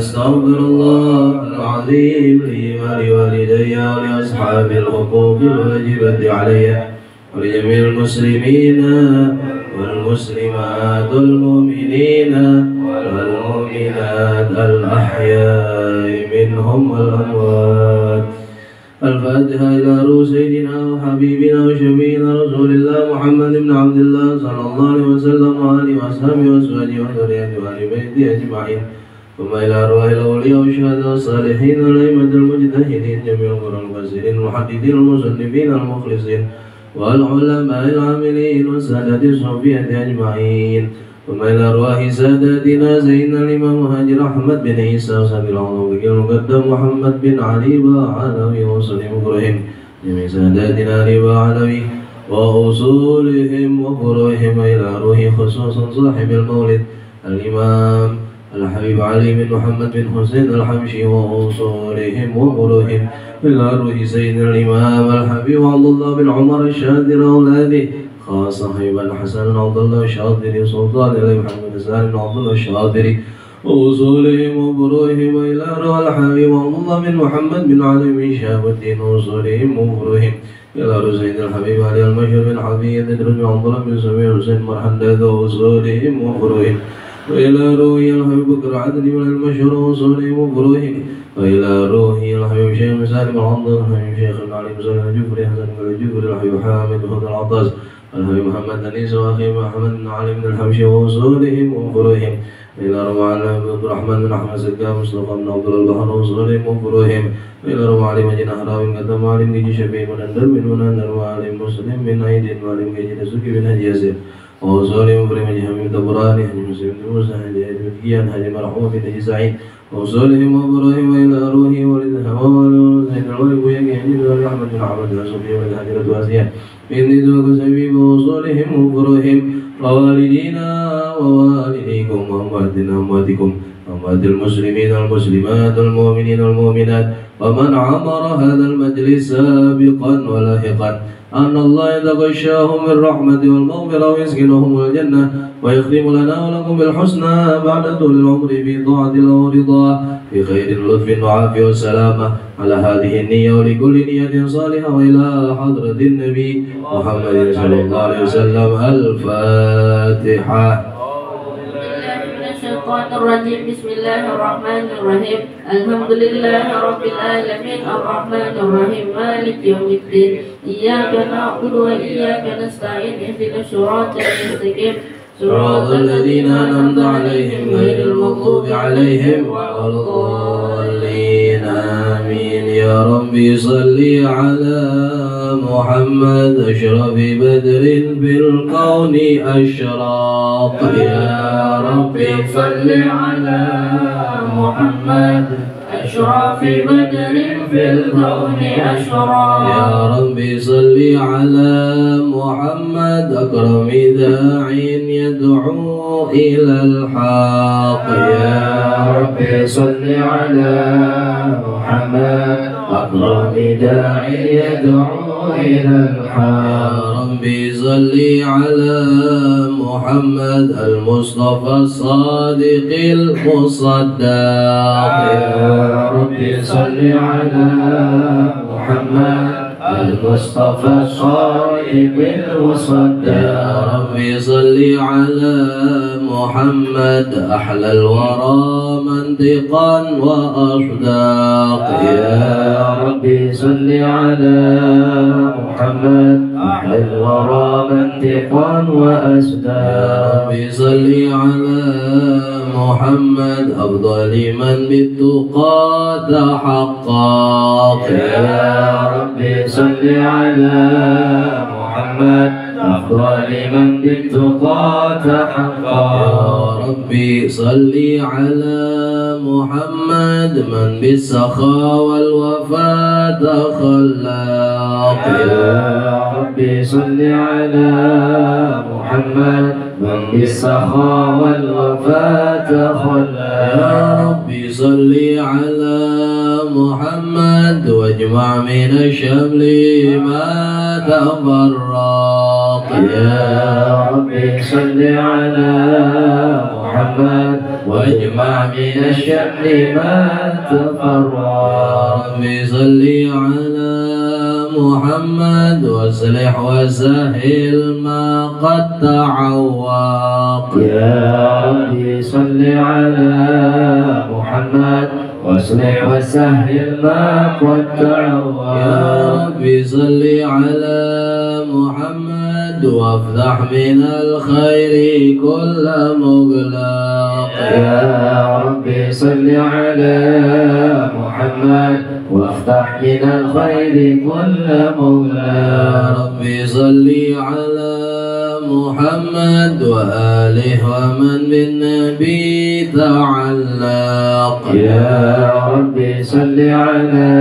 أستغفر الله العظيم لي ولوالدي ولأصحاب الحقوق الواجبة علي ولجميع المسلمين والمسلمات والمؤمنين والمؤمنات الأحياء منهم والأموات. الفاتحة إلى روح سيدنا وحبيبنا وشفيعنا رسول الله محمد بن عبد الله صلى الله عليه وسلم وآله وأصحابه وأزواجه وذريته وآل بيته أجمعين. ثم إلى أرواح الأولياء والشهداء والصالحين والأئمة المجتهدين جميع القرى المفسرين المحدثين المصنفين المخلصين والعلماء العاملين والسادة الصوفية أجمعين. ثم إلى أرواح ساداتنا سيدنا الإمام مهاجر أحمد بن عيسى وصحب العظيم المقدم محمد بن علي بعلوي وصلهم وفرهم جميع ساداتنا علي بعلوي وأصولهم وفروعهم. إلى روح خصوصا صاحب المولد الإمام الحبيب علي بن محمد بن حسين الحبشي وأصولهم وفروعهم. إلى روح سيدنا الإمام الحبيب عبد الله بن عمر الشاذر أولاده خاصة حبيب حسن عبد الله الشاذري سلطان علي محمد سالم عبد الله الشاذري وأصولهم وفروعهم. إلى روح الحبيب عبد الله بن محمد بن علي بن شهاب الدين وأصولهم وفروعهم. إلى روح سيدنا الحبيب علي المشهور بن حبيب يدرس بن عبد الله بن سمير حسين مرحبا وأصولهم وفروعهم. وإلى روح الحبيب بكر عدن من المشهور وأصولهم وفروعهم. وإلى روح الحبيب شيخ سالم العضل الحبيب شيخ العلي مسلم الجفري حسن بن الجفري الحبيب حامد هدى العطاس الحبيب محمد أنيس وأخي محمد بن علي بن الحبشي وأصولهم وفروعهم. إلى روح عبد الرحمن بن أحمد سكا مصطفى بن عبد الله البحر وأصولهم وفروعهم. إلى روح علي مجن أحرام قدم علي بن جي شفيع بن أندر بن منندر وعلي مسلم بن عيد وعلي بن جي نسوكي بن هدي ياسر وأصولهم وفروعهم حجي حميد الدبراني حجي مسلم بن موسى حجي عيد بن كيان حجي مرحوم بن حجي سعيد وأصولهم وفروعهم. وإلى روح ولد هوال وزيد الولد ويجي حجي بن أحمد بن عبد الله صفي ولد هجرة واسيا من ذوق سبيب وأصولهم وفروعهم. ووالدينا ووالديكم وأمواتنا وأمواتكم وأموات المسلمين والمسلمات والمؤمنين والمؤمنات ومن عمر هذا المجلس سابقا ولاحقا أن الله يتغشاهم بالرحمة والمغفرة ويسكنهم الجنة ويختم لنا ولكم بالحسنى بعد طول العمر في طاعة الله ورضاه في خير لطف وعافية والسلامة على هذه النية ولكل نية صالحة. وإلى حضرة النبي محمد صلى الله عليه وسلم الفاتحة. الشيطان الرجيم. بسم الله الرحمن الرحيم. الحمد لله رب العالمين الرحمن الرحيم مالك يوم الدين. إياك نعبد وإياك نستعين اهدنا الصراط المستقيم صراط الذين أنعمت عليهم غير المغضوب عليهم ولا الضالين آمين. يا ربي صل على محمد أشرف بدر بالكون أشراق يا ربي صل على محمد أشرف بدر في الكون أشراق يا ربي صل على محمد أكرم داع يدعو إلى الحق يا ربي صل على محمد أكرم داع يدعو إلى الحق يا ربي صل على محمد المصطفى الصادق المصدق يا ربي صل على محمد المصطفى الصادق المصدق يا ربي صل على محمد أحلى الورى منطقا وأصداق يا ربي صل على محمد أحلى الورى منطقا وأصداق يا ربي صل على محمد أفضل من بالتقى تحقق يا ربي صل على محمد أفضل من بالتقى تحقق يا ربي صل على محمد من بالسخاء والوفاء تخلق يا ربي صل على محمد من بالسخاء والوفاء تخلق يا ربي صل على محمد واجمع من الشمل ما تفرق يا ربي صل على محمد واجمع من الشمل ما تفرق يا ربي صل على محمد واصلح وسهل ما قد تعوق يا ربي صل على محمد واصلح وسهل ما قد تعوق يا ربي صل على محمد وافتح من الخير كل مغلق يا ربي صل على محمد وافتح من الخير كل يا مغلق ربي صل على محمد وآله ومن بالنبي تعلق يا ربي صل على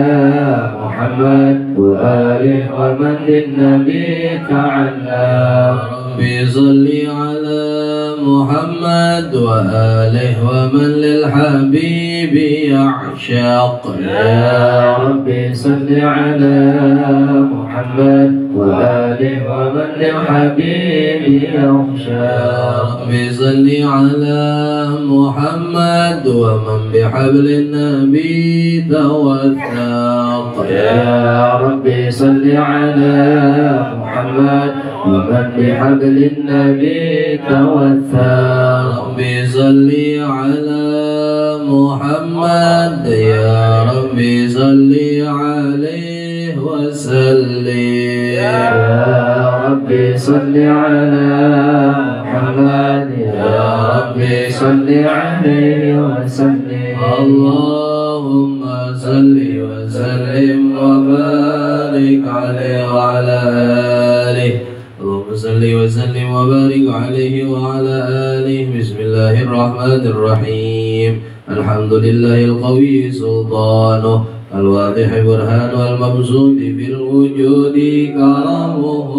محمد وآله ومن للنبي تعلق ربي صل على محمد وآله ومن للحبيب يعشق يا ربي صل على محمد وآله ومن للحبيب يخشى يا ربي صل على محمد ومن بحبل النبي توثق يا ربي صل على محمد ومن بحبل النبي توثق ربي صل على محمد يا ربي صل عليه وسلم يا ربي صل على محمد يا ربي صل عليه وسلم اللهم صل وسلم وبارك عليه وعلى آله اللهم صل وسلم وبارك عليه وعلى آله بسم الله الرحمن الرحيم الحمد لله القوي سلطانه الواضح برهان المبسوط في الوجود كرمه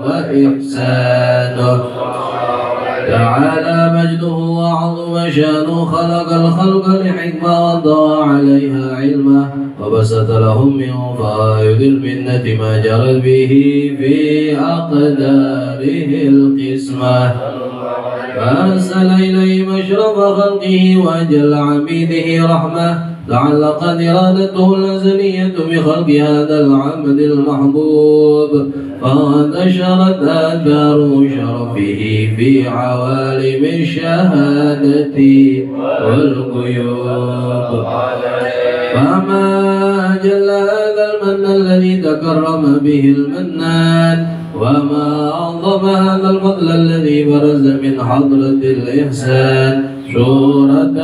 وإحسانه تعالى مجده وعظم شانه خلق الخلق لحكمة وضع عليها علمه وبسط لهم من فائض المنة ما جرت به في أقداره القسمة فأرسل إليهم أشرف خلقه وأجل عبيده رحمة تعلقت إرادته الأزلية بخلق هذا العبد المحبوب فانتشرت آثار شرفه في عوالم الشهادة والغيوب فما جل هذا المن الذي تكرم به المنان وما أعظم هذا الفضل الذي برز من حضرة الإحسان سورة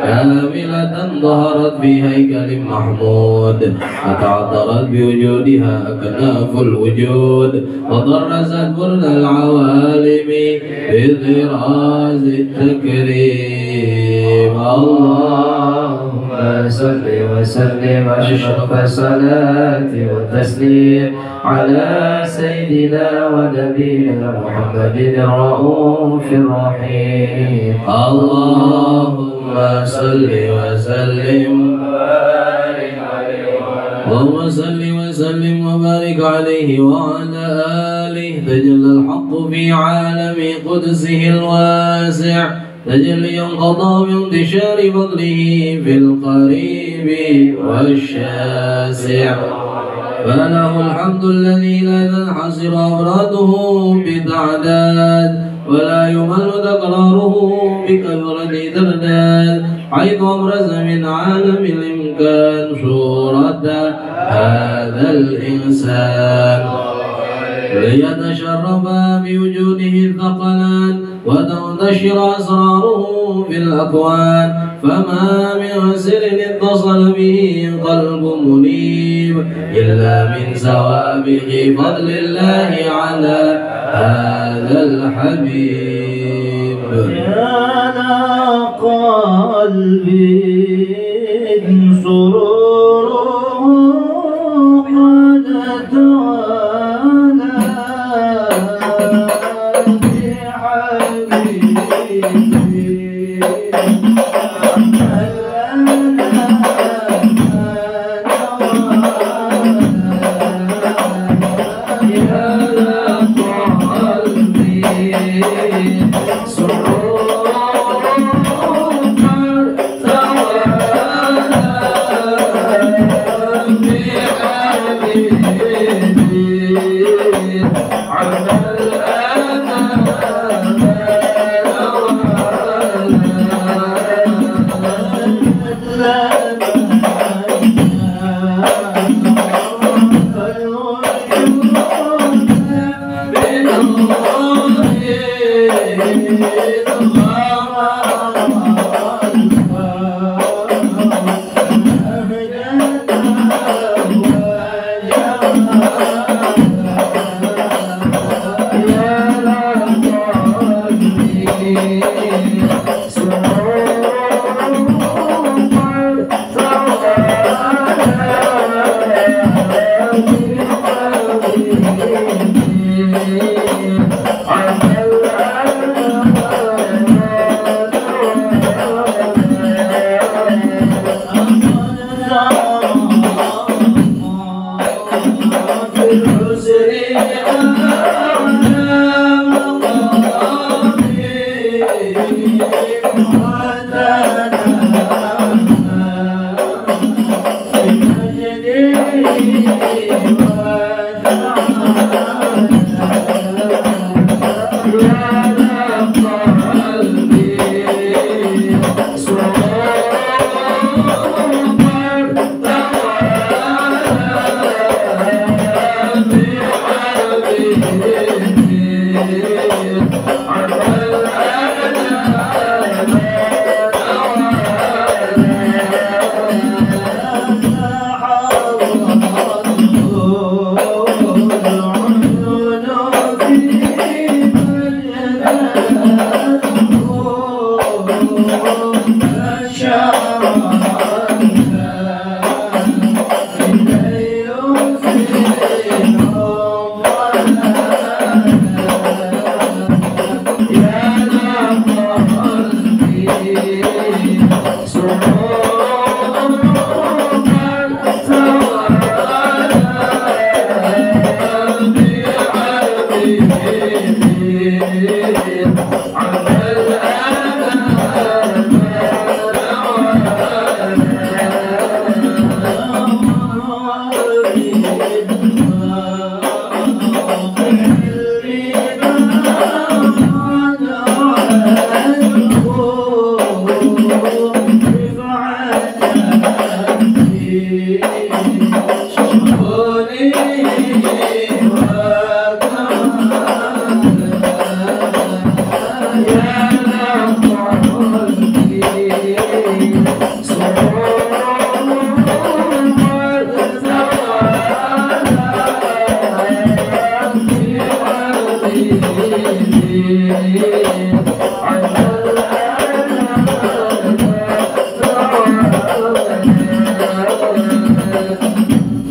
كاملة ظهرت في هيكل محمود فتعطرت بوجودها أكناف الوجود وطرزت برد العوالم بطراز التكريم. اللهم صل وسلم أشرف الصلاة والتسليم على سيدنا ونبينا محمد الرؤوف الرحيم. اللهم صل وسلم وبارك عليه اللهم صل وسلم وبارك عليه وعلى آله. تجلى الحق في عالم قدسه الواسع تجليا قضى بانتشار فضله في القريب والشاسع. فله الحمد الذي لا تنحصر أفراده بتعداد ولا يمل تكراره بكثرة ترداد حيث أبرز من عالم الإمكان صورة هذا الإنسان ليتشرف بوجوده الثقلان وتنتشر أسراره في الأكوان. فما من سر اتصل به قلب منيب إلا من سوابق فضل الله على هذا الحبيب. يا قلبي سروره قد توالى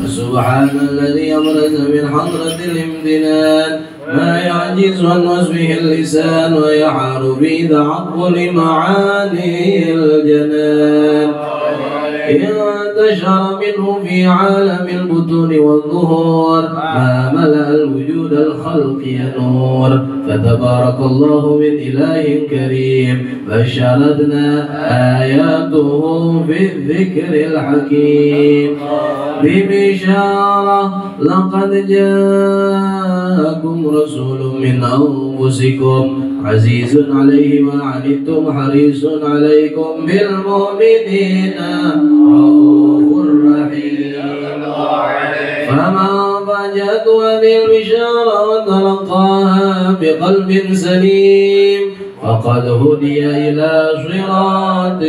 سبحان الذي أبرز من حضرة الامتنان ما يعجز عن وصفه اللسان ويحار في تعقل معاني الجنان انتشر منه في عالم البطون والظهور ما ملأ الوجود الخلق نور فتبارك الله من إله كريم بشرتنا آياته في الذكر الحكيم ببشارة لقد جاءكم رسول من أنفسكم عزيز عليه ما عنتم حريص عليكم بالمؤمنين رؤوف رحيم فمن فاجأته هذه البشارى وتلقاها بقلب سليم فقد هدي إلى صراط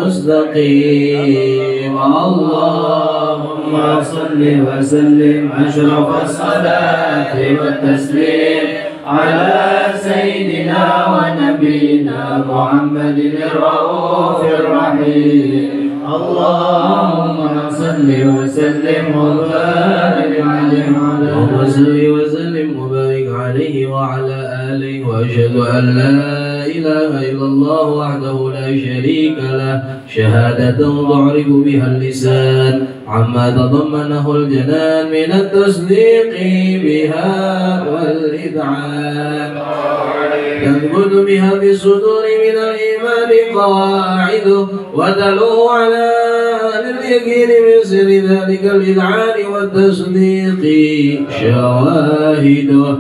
مستقيم اللهم صل وسلم أشرف الصلاة والتسليم على سيدنا ونبينا محمد الرؤوف الرحيم اللهم صل وسلم وبارك عليه وعلى آله وأشهد أن لا إله إلا الله وحده لا شريك له شهادة تعرف بها اللسان عما تضمنه الجنان من التصديق بها والإذعان تثبت بها في الصدور من الإيمان قواعده وتلوه على أهل اليقين من سر ذلك الإذعان والتصديق شواهده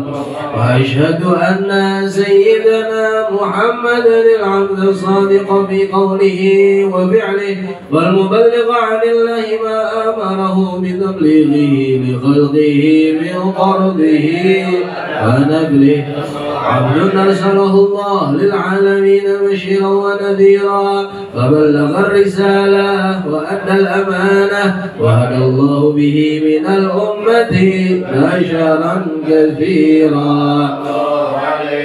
وأشهد أن سيدنا محمدا العبد الصادق في قوله وفعله والمبلغ عن الله ما أمره بتبليغه لخلقه من قرضه ونبله عبد أرسله الله للعالمين بشيرا ونذيرا فبلغ الرسالة وأدى الأمانة وهدى الله به من الأمة بشرا كثيرا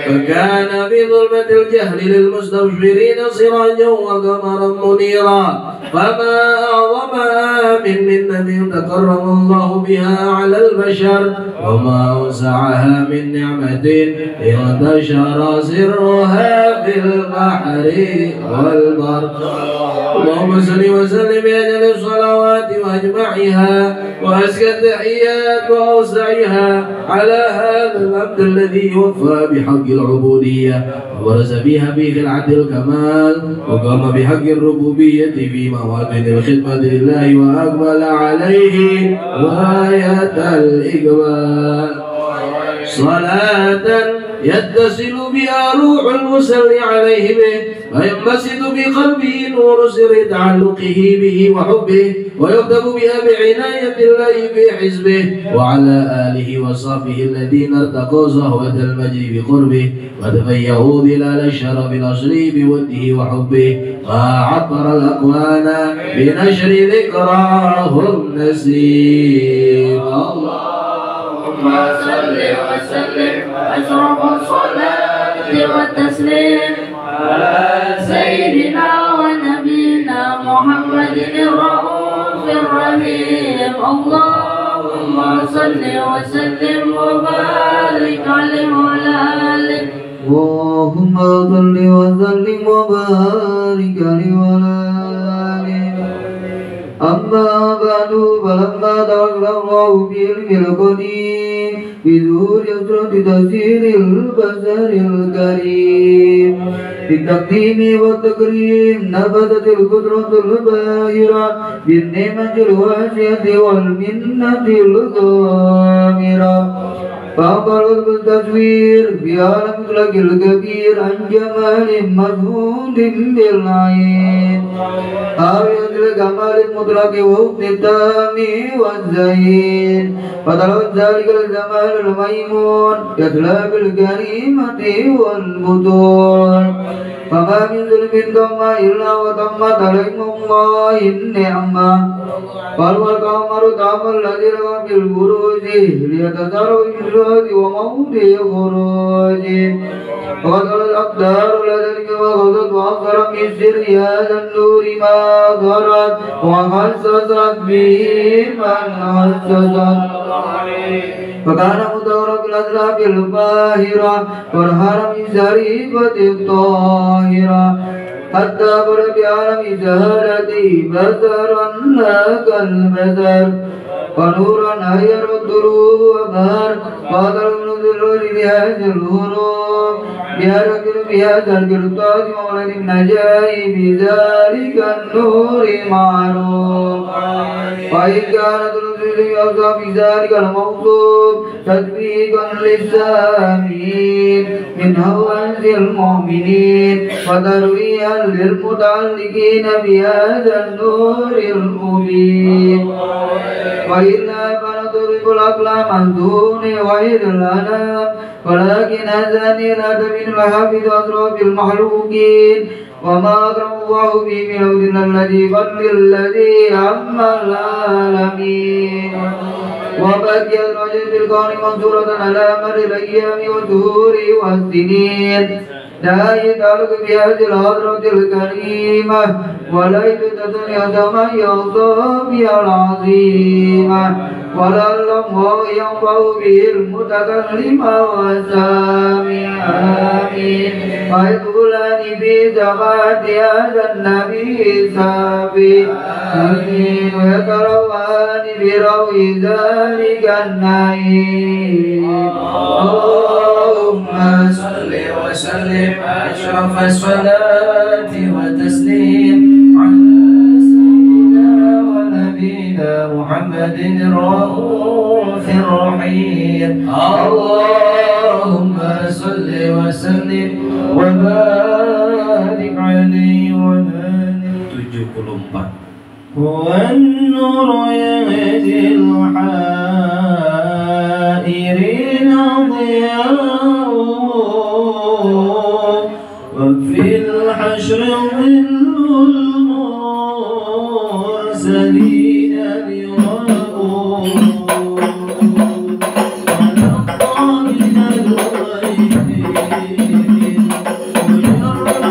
فكان في ظلمة الجهل للمستبشرين سراجا وقمرا منيرا فما أعظم من منة تكرم الله بها على البشر وما أوسعها من نعمة انتشر سرها في البحر والبر اللهم صل وسلم بأجل الصلوات وأجمعها وأزكى التحيات وأوسعها على هذا العبد الذي وفى بحق العبودية وبرز بها بخلعة الكمال وقام بحق الربوبية في مواطن الخدمة لله وأقبل عليه غاية الإقبال صلاة يتصل بها روح المصلي عليه به وينبسط بقلبه نور سر تعلقه به وحبه ويكتب بها بعناية الله في حزبه وعلى آله وصحبه الذين ارتقوا صهوة المجد بقربه وتفيهوا ظلال الشرف الأصلي بوده وحبه وعبر الأكوان بنشر ذكراه النسيم اللهم صل وسلم أشرف الصلاة والتسليم على سيدنا ونبينا محمد الرؤوف الرحيم اللهم صل وسلم وبارك عليه وعلى آله اللهم صل وسلم وبارك عليه وعلى آله أما بعد فلما تولى الله بعلم القديم بظهور أسرة تفسير البشر الكريم بالتقديم والتكريم نفذت القدرة الباهرة بالنعمة الواسعة والمنة الغامرة فأقرب التصوير في عالم مطلق الكبير عن جمال مشهود بالعين آية الكمال المطلق وحسن التام والزين فتلوت ذلك الجمال الميمون يتلى بالكريمة والبطون فما من ظلم تم إلا وتمت عليكم الله النعمة والقمر تام الذي لقى في البروج ليتذروا في الجهد وموضع خروج وقد الأقدار لذلك وغضت وأخر من سر هذا النور ما ظهرت وخصصت به من خصصت فكان مدورا بالأسراب الباهرة والهرم زريبة الطاهرة حتى بر بعالم زهرته بصرا لا كالبصر ونورا غير الدروب وبهر قادر من الذل بهذا الهروب بهرقل بهذا القرطاس مولد النجاء بذلك النور معروف وإن كانت الرسل يوصى بذلك الموصوف تطبيقا للسامعين من هوس المؤمنين وترويها للمتعلقين بهذا النور المبين وإلا فنضرب الأقلام عن دون غير الأنام ولكن هذان الأدب المحافظ أسرى بالمخلوقين وما أكرم الله به من أولنا الذي فضل الذي عم العالمين وبقي الرجل في الكون منصورة على مر الأيام والدهور والسنين لا يتعلق بهذه الحضرة الكريمة ولا يتتني ما يوصى بها العظيمة ولا الله ينفع به المتكلم والسامع آمين ويدخلان في زكاة هذا النبي سابي آمين ويتروان بروي ذلك النعيم اللهم صل وسلم أشرف الصلاة وتسليم على سيدنا ونبينا محمد الرؤوف الرحيم اللهم صل وسلم وبارك عليه وعلى 74 هو النور يهدي الحائرين ضياء وفي الحشر ظل المرسلين لواء ونقى من الغيب مجرد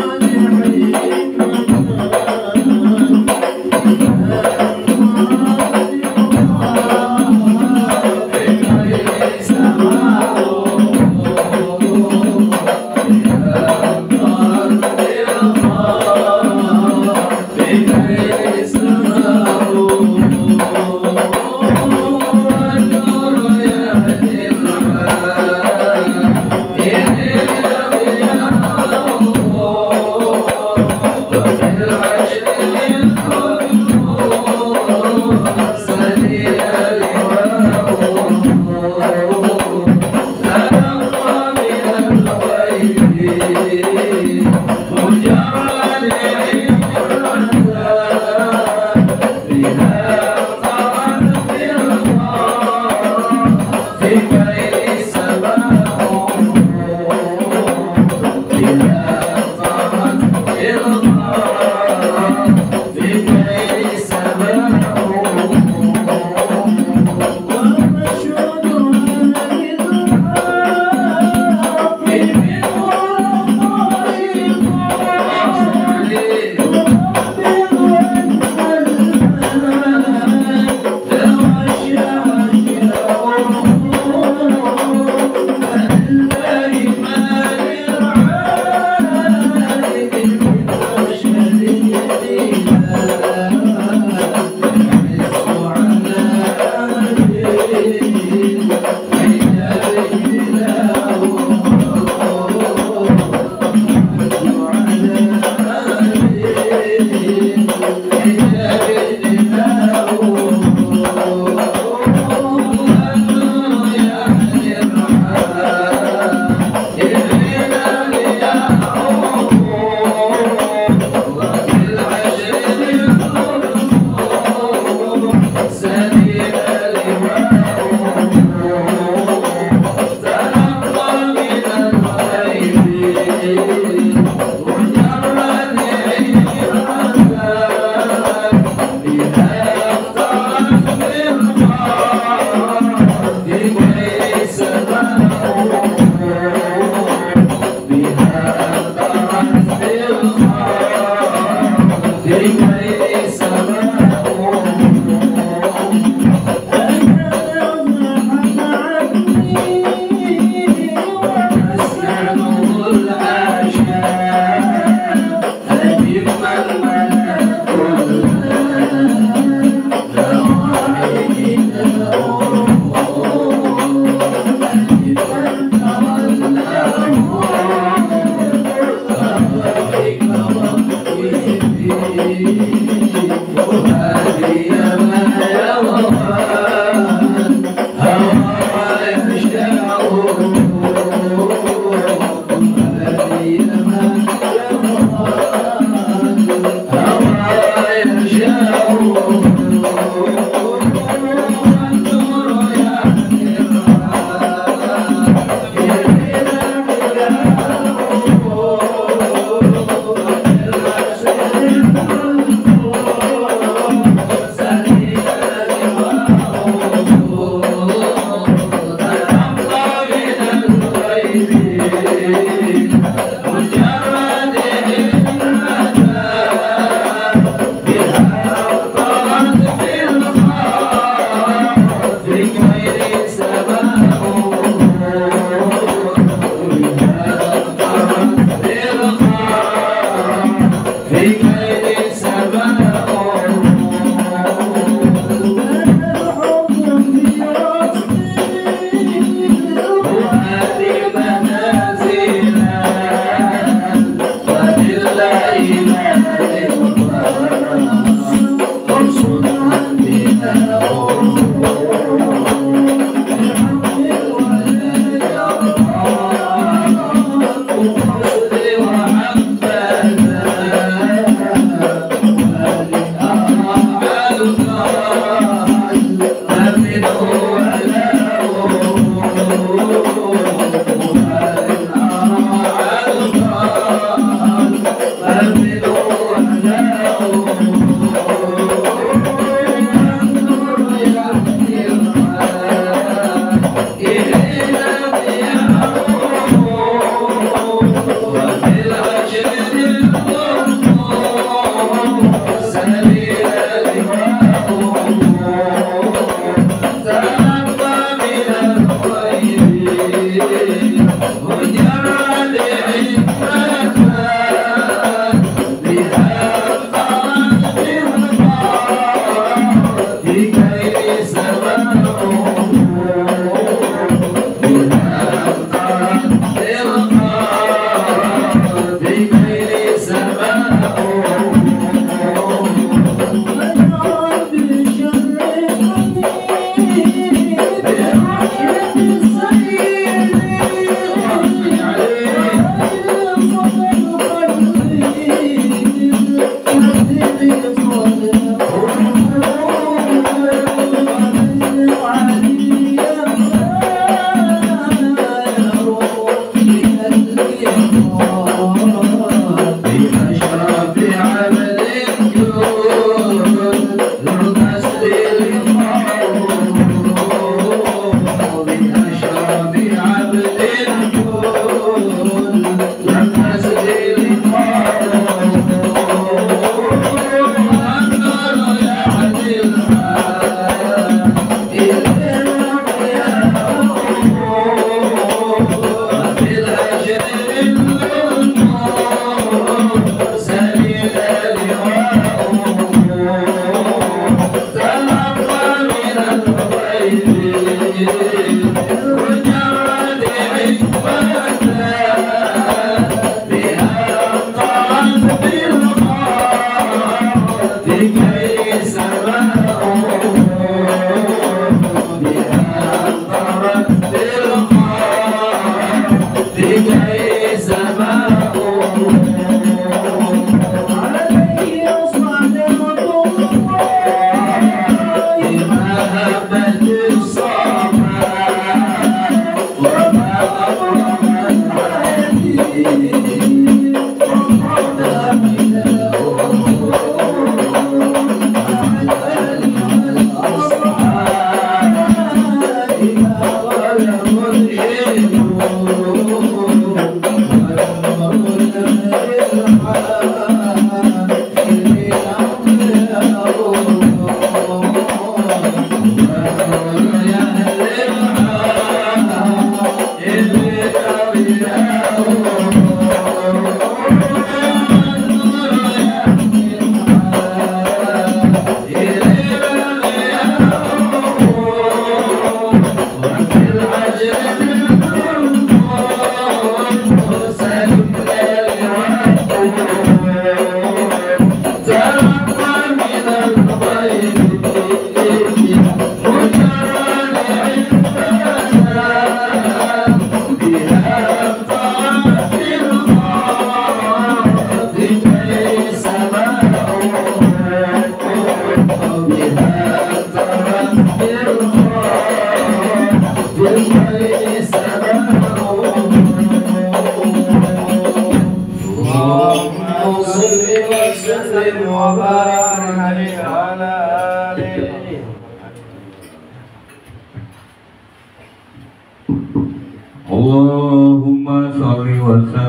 Oh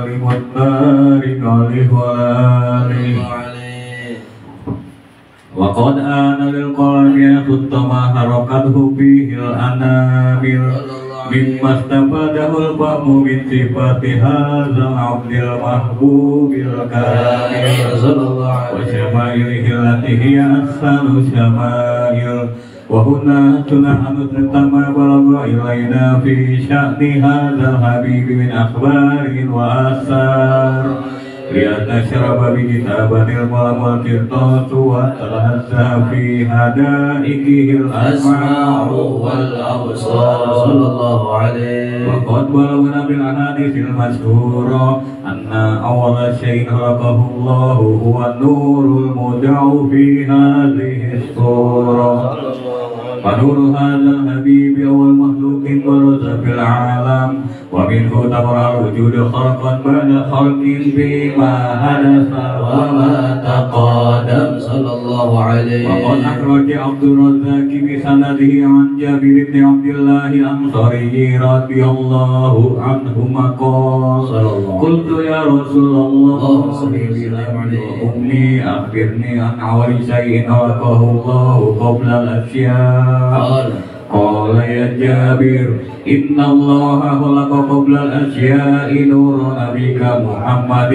وسلم وبارك عليه وعلى آله. وقد آن للقلب يخط ما حركته فيه الأنامل مما استفاده الفهم من صفات هذا العبد المحبوب الكامل وشمائله التي هي أحسن شمائل. وهنا نحن ما بلغ إلينا في شأن هذا الحبيب من أخبار وآثار لأن نشرب بكتابة الملم والقرطاس وتلهث في هدائقه الأسماع والأبصار صلى الله عليه. وقد بلغنا بالأحاديث المشهورة أن أول شيء خلقه الله هو النور المودع في هذه الصورة. فنور هذا الحبيب أول مخلوق برز في العالم ومنه تبرأ الوجود خلقا بعد خلق فيما حدث وما تقدم صلى الله عليه. وقد أخرج عبد الرزاق بسنده عن جابر بن عبد الله الأنصاري رضي الله عنهما قال قلت يا رسول الله أمي أخبرني عن أول شيء خلقه الله قبل الأشياء. قال يا جابر إن الله خلق قبل الأشياء نور نبيك محمد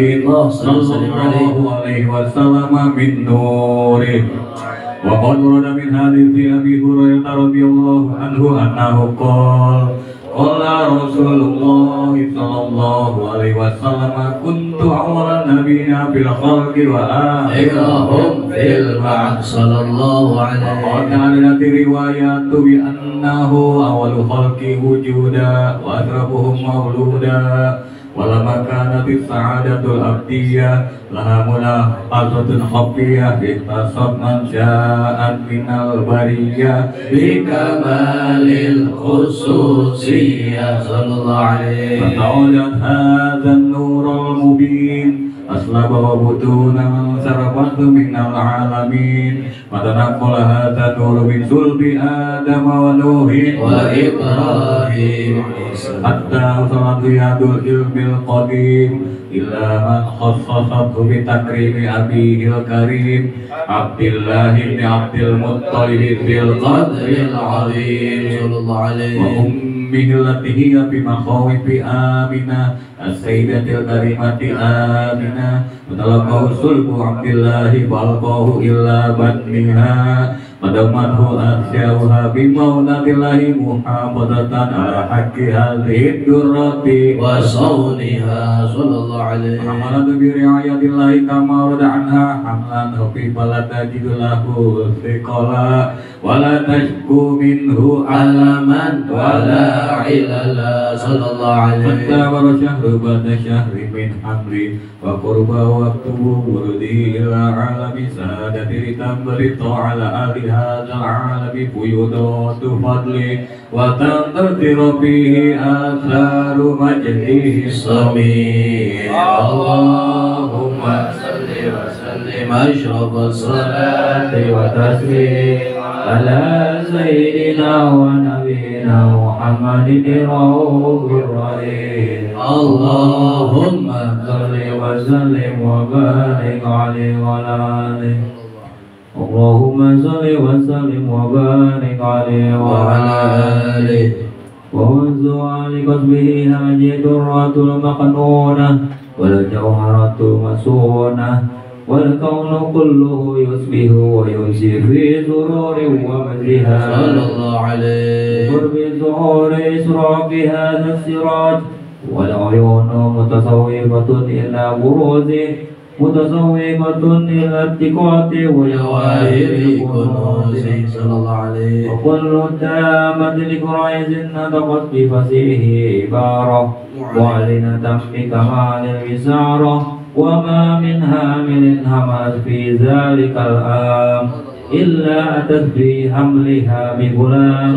صلى الله عليه وسلم من نوره. وقد ورد من حديث أبي هريرة رضي الله عنه أنه قال قال رسول الله صلى الله عليه وسلم كنت أول النبيين في الخلق وآخرهم في البعث صلى الله عليه. وقد كانت روايات بأنه أول خلق وجودا وأشرفهم مولودا. ولما كانت السعادة الأبدية لها ملاحظة خفية اختصت من شاء من البرية بكمال الخصوصية صلى الله عليه. فتولد هذا النور المبين أسلب وبطونا سربت من العالمين. فتنقل هذا النور من صلب آدم ونوح وإبراهيم حتى وصلت يد العلم القديم إلا من خصصته بتكريم أبيه الكريم عبد الله بن عبد المطلب بالقدر العظيم صلى الله عليه. وأمه التي هي بمخاوف آمنة السيدة الكريمة آمنة فتلقاه صلب عبد الله فألقاه إلى بطنها فدمته أحشاؤها بمولد الله محافظة على حق هذه الدرة وصونها صلى الله عليه. حملت برعاية الله كما ورد عنها حملا خفيفا لا تجد له ثقلا ولا تشكو منه ألما ولا عللا صلى الله عليه. حتى مر شهر بعد شهر من حملي وقرب وقت ورودي إلى عالم سادة لتنبرط على أهل هذا العالم فيضات فضلي وتنتظر فيه آثار مجده السميع. اللهم صل وسلم أشرف الصلاة وتسليم على سيدنا ونبينا محمد الرؤوف الرحيم. اللهم صل وسلم وبارك عليه وعلى آله. اللهم صل وسلم وبارك عليه وعلى آله. ومنذ على قلبه هذه الدرة المقنونة والجوهرة المسونة والكون كله يصبح ويمسي في سرور ومجدها صلى الله عليه. قرب ظهور إشراق هذا السراج والعيون متصوفة إلى بروزه متصوفة إلى اتقاط وجواهر كنوزه صلى الله عليه. وكل تامة لقريش نطقت بفصيح عبارة معلنة بكمال البشارة وما من هامل همت في ذلك العام إلا أتت في حملها بغلام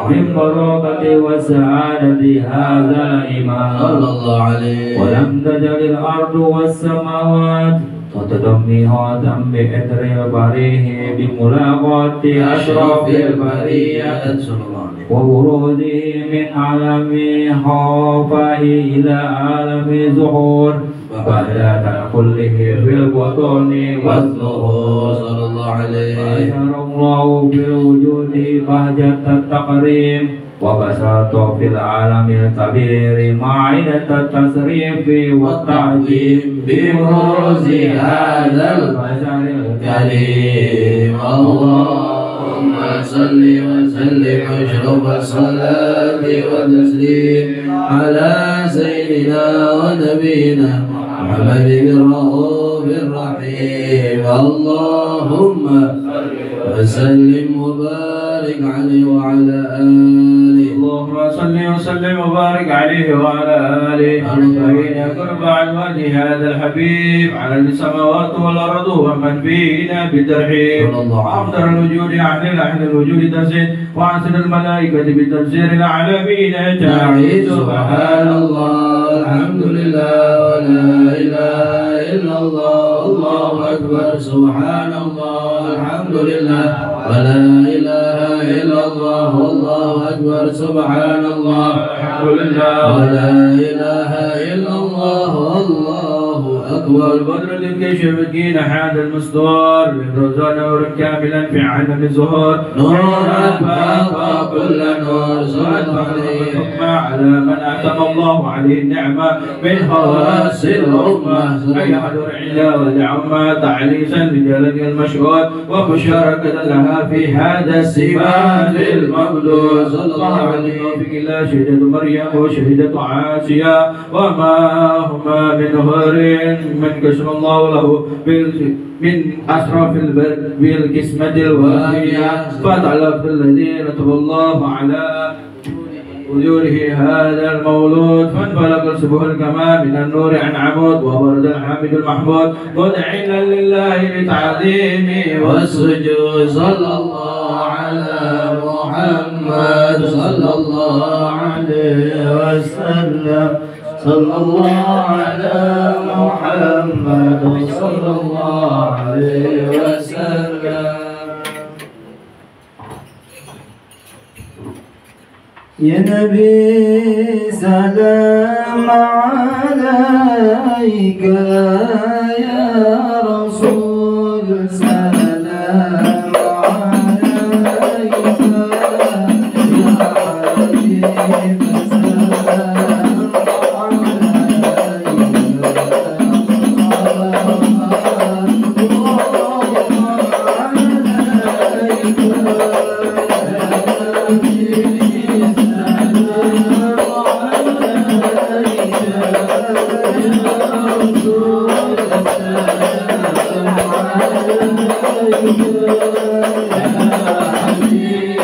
من بركة وسعادة هذا الإمام صلى الله عليه. ولم تجل الأرض والسماوات تتضمنها بإثر البريه بملاقاة أشرف البرية وبروزه من عالم خفاء إلى عالم ظهور بعد كله في البطن والظهور صلى الله عليه وسلم الله بالوجود بهجة التقريم وبساط في العالم الكبير معينة التصريف والتعظيم ببروز هذا البشر الكريم اللهم صل وسلم أشرف الصلاة والتسليم على سيدنا ونبينا محمد الرؤوف الرحيم اللهم وسلم وبارك عليه وعلى آله اللهم صل وسلم وبارك عليه وعلى آله فإن قرب عن وجه هذا الحبيب على السماوات والأرض ومن فينا بترحيب أفضل الوجود أهل الوجود تنزيل وعسل الملائكة بتفسير العالمين تعيد سبحان الله الحمد لله ولا إله إلا الله الله أكبر سبحان الله الحمد لله ولا إله إلا الله والله أكبر سبحان الله الحمد لله ولا إله إلا الله والله أكبر بدر للكشف الدين هذا المصدر يبرز نور كاملا في عالم الظهور نور أكبر كل نور صلى عليه على من أتم الله عليه النعمة من خواص الأمة فيحضر علا ولعمة تعليسا لجلد المشهور ومشاركة لها في هذا السباق الممدود صلى الله عليه وسلم شهدة مريم وشهدة عاسية وما هما من غير من كشف الله له من أشرف بالقسمة الوافية فتعلق الذين تبى الله على وجوده هذا المولود فانفلق سبه الكمال من النور عن عمود وورد الحامد المحمود مدعنا لله بتعظيمه والسجود صلى الله على محمد صلى الله عليه وسلم صلى الله على محمد صلى الله عليه وسلم يا نبي سلام عليك يا رسول سلام عليك يا حبيب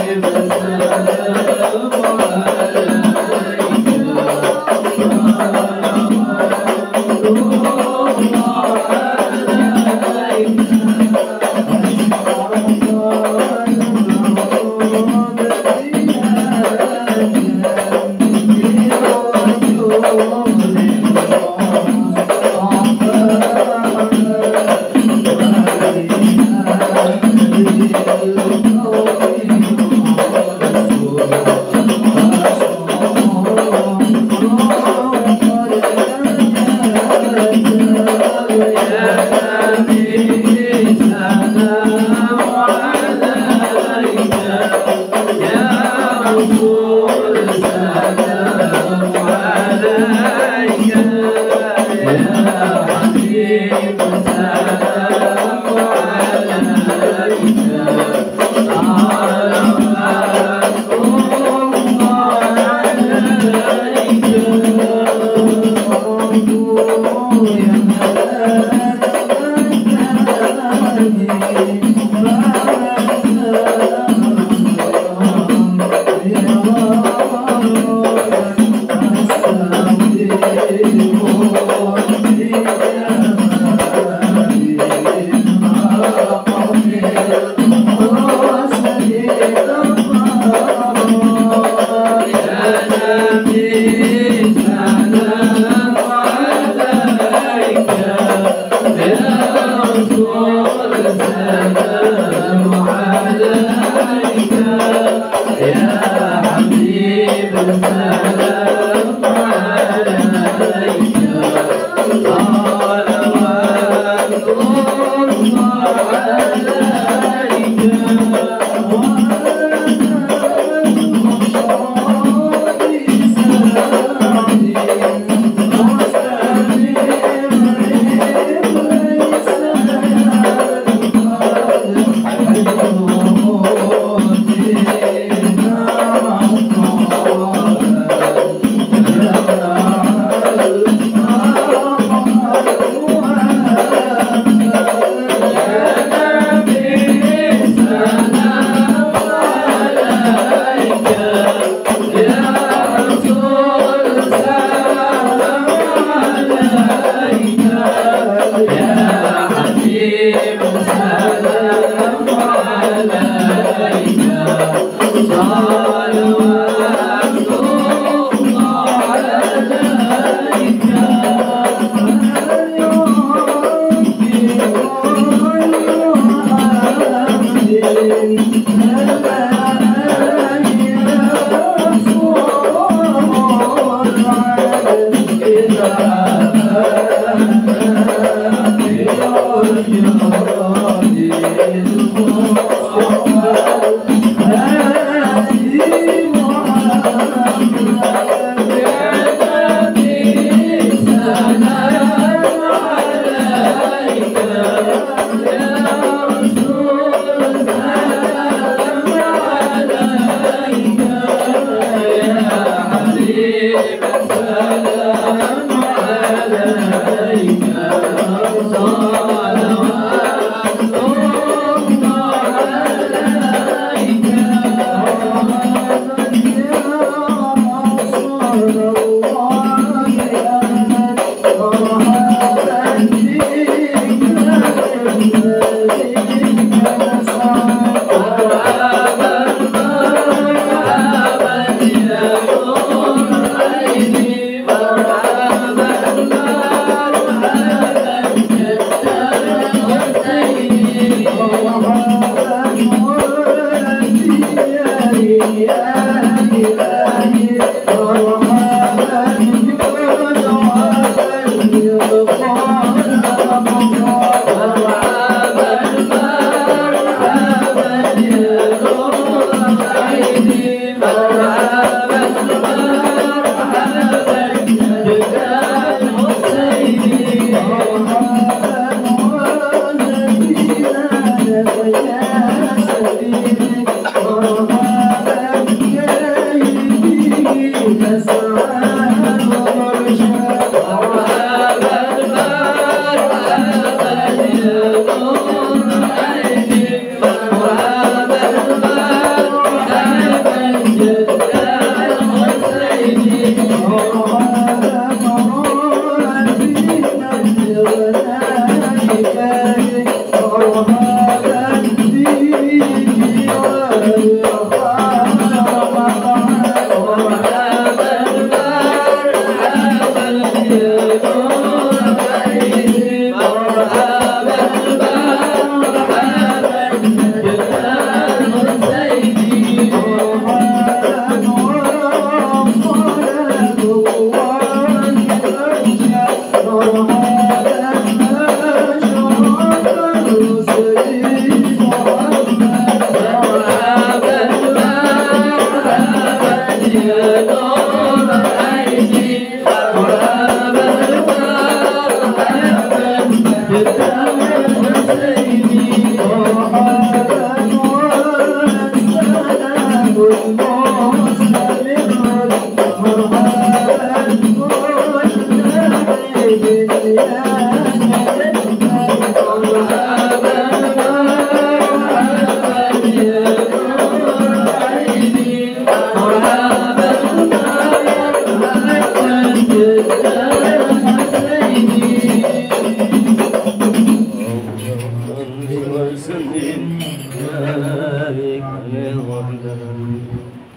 يا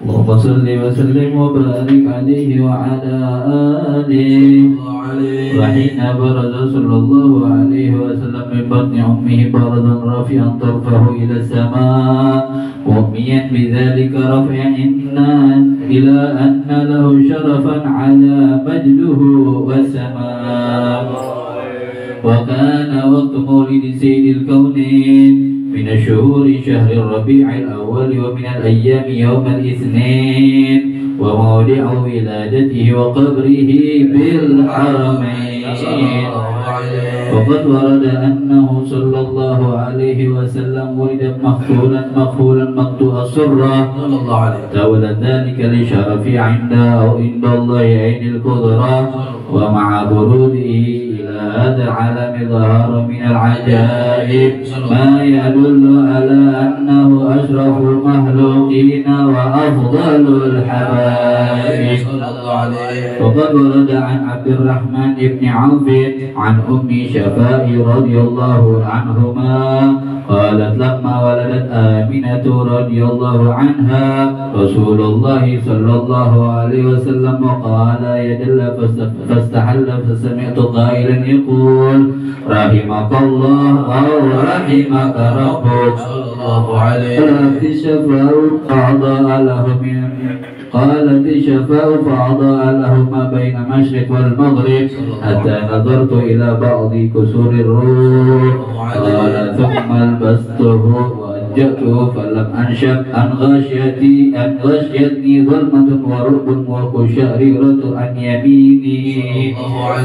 اللهم صل وسلم وبارك عليه وعلى آله. وحين برز صلى الله عليه وسلم من بطن أمه برزا رافعا طرفه إلى السماء مؤميا بذلك رفع إلى أن له شرفا على مجده والسماء. وكان وقت مولد سيد الكونين من الشهور شهر الربيع الأول ومن الأيام يوم الاثنين وموضع ولادته وقبره بالحرمين. وقد ورد أنه صلى الله عليه وسلم ولد مخفولا مقطوع السرة تولد ذلك لشرف عند الله عين القدرة ومع بروده إلى هذا العالم ظهر من العجائب ما يدل على أنه أشرف المخلوقين وأفضل الحبائب. وقد ورد عن عبد الرحمن بن عوف عن أم شفاء رضي الله عنهما قالت لما ولدت آمنة رضي الله عنها رسول الله صلى الله عليه وسلم وقال يدل فاستحل فسمعت قائلا يقول رحمك الله أو رحمك ربك صلى الله عليه قالت الشفاء فأضاء له ما بين المشرق والمغرب حتى نظرت إلى بعض كسور الروح قال ثم لبسته وأنجأته فلم أنشب أن غشيتني ظلمة ورعب وقشعريرة عن يميني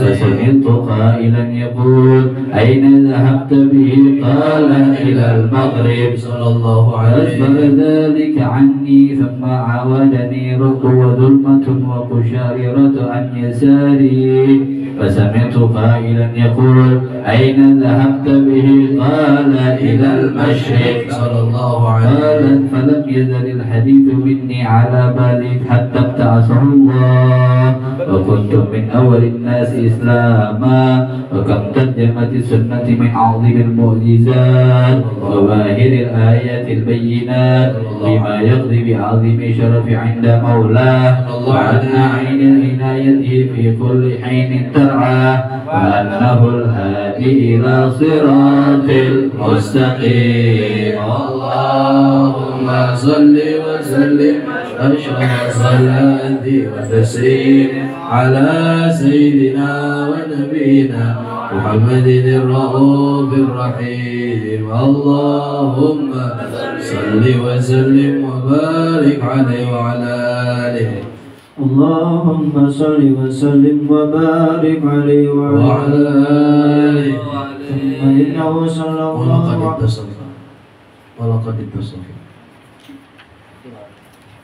فسمعت قائلا يقول أين ذهبت به قال إلى المغرب صلى الله عليه فأسفل ذلك عني ثم عاودني رعب وظلمة وقشعريرة عن يساري فسمعت قائلا يقول أين ذهبت به قال إلى المشرق صلى الله عليه قالت فلم يزل الحديث مني على بالي حتى ابتعثه الله وكنت من أول الناس إسلاما وكم ترجمت السنة من أعظم المعجزات وظاهر الآيات البينات بما يقضي بعظيم شرف عند مولاه وأن عين عنايته في كل حين ترعى وأنه الهادي إلى صراط المستقيم. اللهم صل وسلم أشرف الصلاة وتسليم على سيدنا ونبينا محمد الرؤوف الرحيم. اللهم صل وسلم وبارك عليه وعلى آله. اللهم صل وسلم وبارك عليه وعلى آله. ثم إنه صلى الله عليه وسلم ولقد اتصل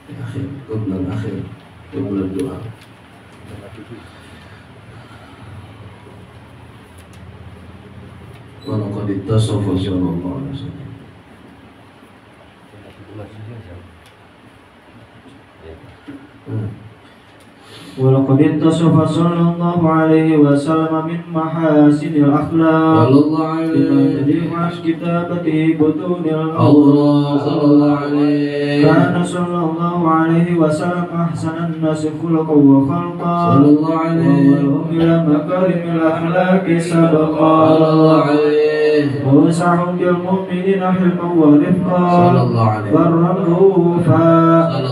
الأخير قبل الأخير قبل الدعاء. ولقد اتصف صلى الله عليه وسلم. ولقد اتصف صلى الله عليه وسلم من محاسن الأخلاق بما يليق عن كتابته بطون الأوراق صلى الله عليه. كان صلى الله عليه وسلم أحسن الناس خلقا وخلقا صلى الله عليه وهم إلى مكارم الأخلاق سبقا صلى الله عليه. ووسعهم بالمؤمنين حلما ورفقا صلى الله عليه. برا رؤوفا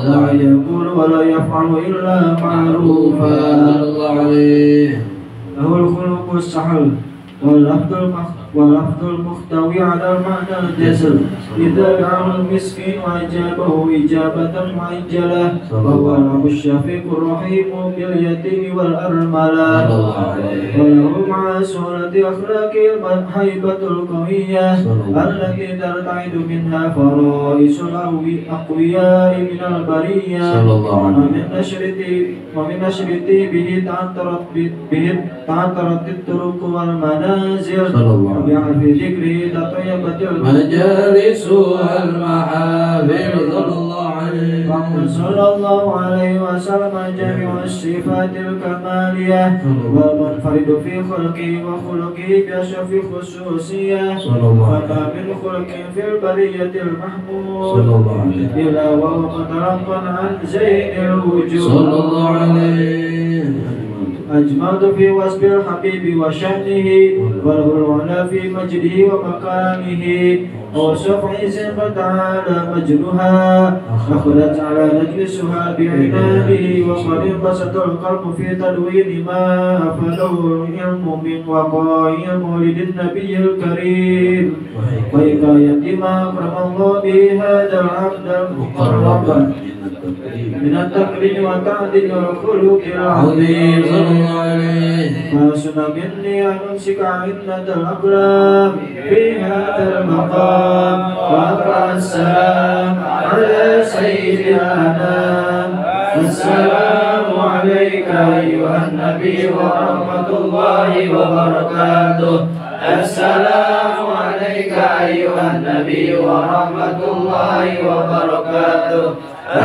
لا يقول ولا يفعل إلا معروفا صلى الله عليه. له الخلق السحل واللفظ المحتوي على المعنى الجسر إذا دعاه المسكين وأجابه إجابة معجلة وهو الأب الشفيق الرحيم باليتيم والأرملة. وله مع سهولة أخلاقه الهيبة القوية التي ترتعد منها فرائس الأقوياء من البرية. ومن نشرته به تعطرت الطرق والمنازل وبعرف ذكره تطيبت المجالس والمحافل صلى الله عليه. وقل صلى الله عليه وسلم جميع الصفات الكمالية والمنفرد في خلقه وخلقه بأشرف خصوصية فما من خلق في البرية المحمود إلا وهو مترقا عن زين الوجود صلى الله عليه. أجمعت في وصف الحبيب وشأنه وله العلا في مجده ومكانه ووصف عز فتعالى مجدها أخذت على نجلسها بعنانه وقد انبسط القلب في تدوين ما أفاده العلم من وقائع مولد النبي الكريم وحكاية ما أكرم الله به هذا العبد المقرب من التكريم وتعديل الخلق العظيم صلى الله عليه. فحسن مني أن أمسك عدة الأقلام في هذا المقام وأقرأ السلام على سيد الأنام السلام عليك أيها النبي ورحمة الله وبركاته. السلام عليك أيها النبي ورحمة الله وبركاته.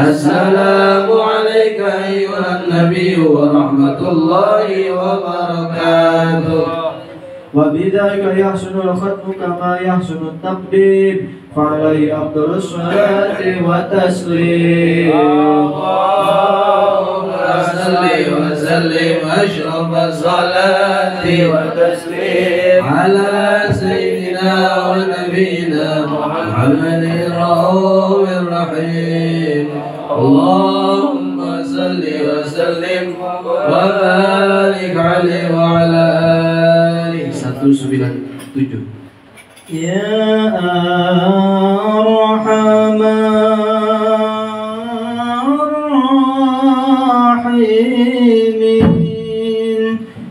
السلام عليك أيها النبي ورحمة الله وبركاته. وبذلك يحسن الختم كما يحسن التقديم، فعليه أفضل الصلاة والتسليم. اللهم صل وسلم أشرف الصلاة والتسليم على سيدنا ونبينا محمد الرؤوف الرحيم. اللهم صل وسلم وبارك عليه وعلى آله. 197. يا أرحم الراحمين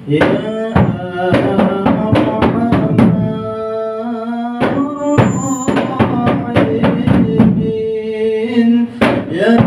يا أرحم الراحمين يا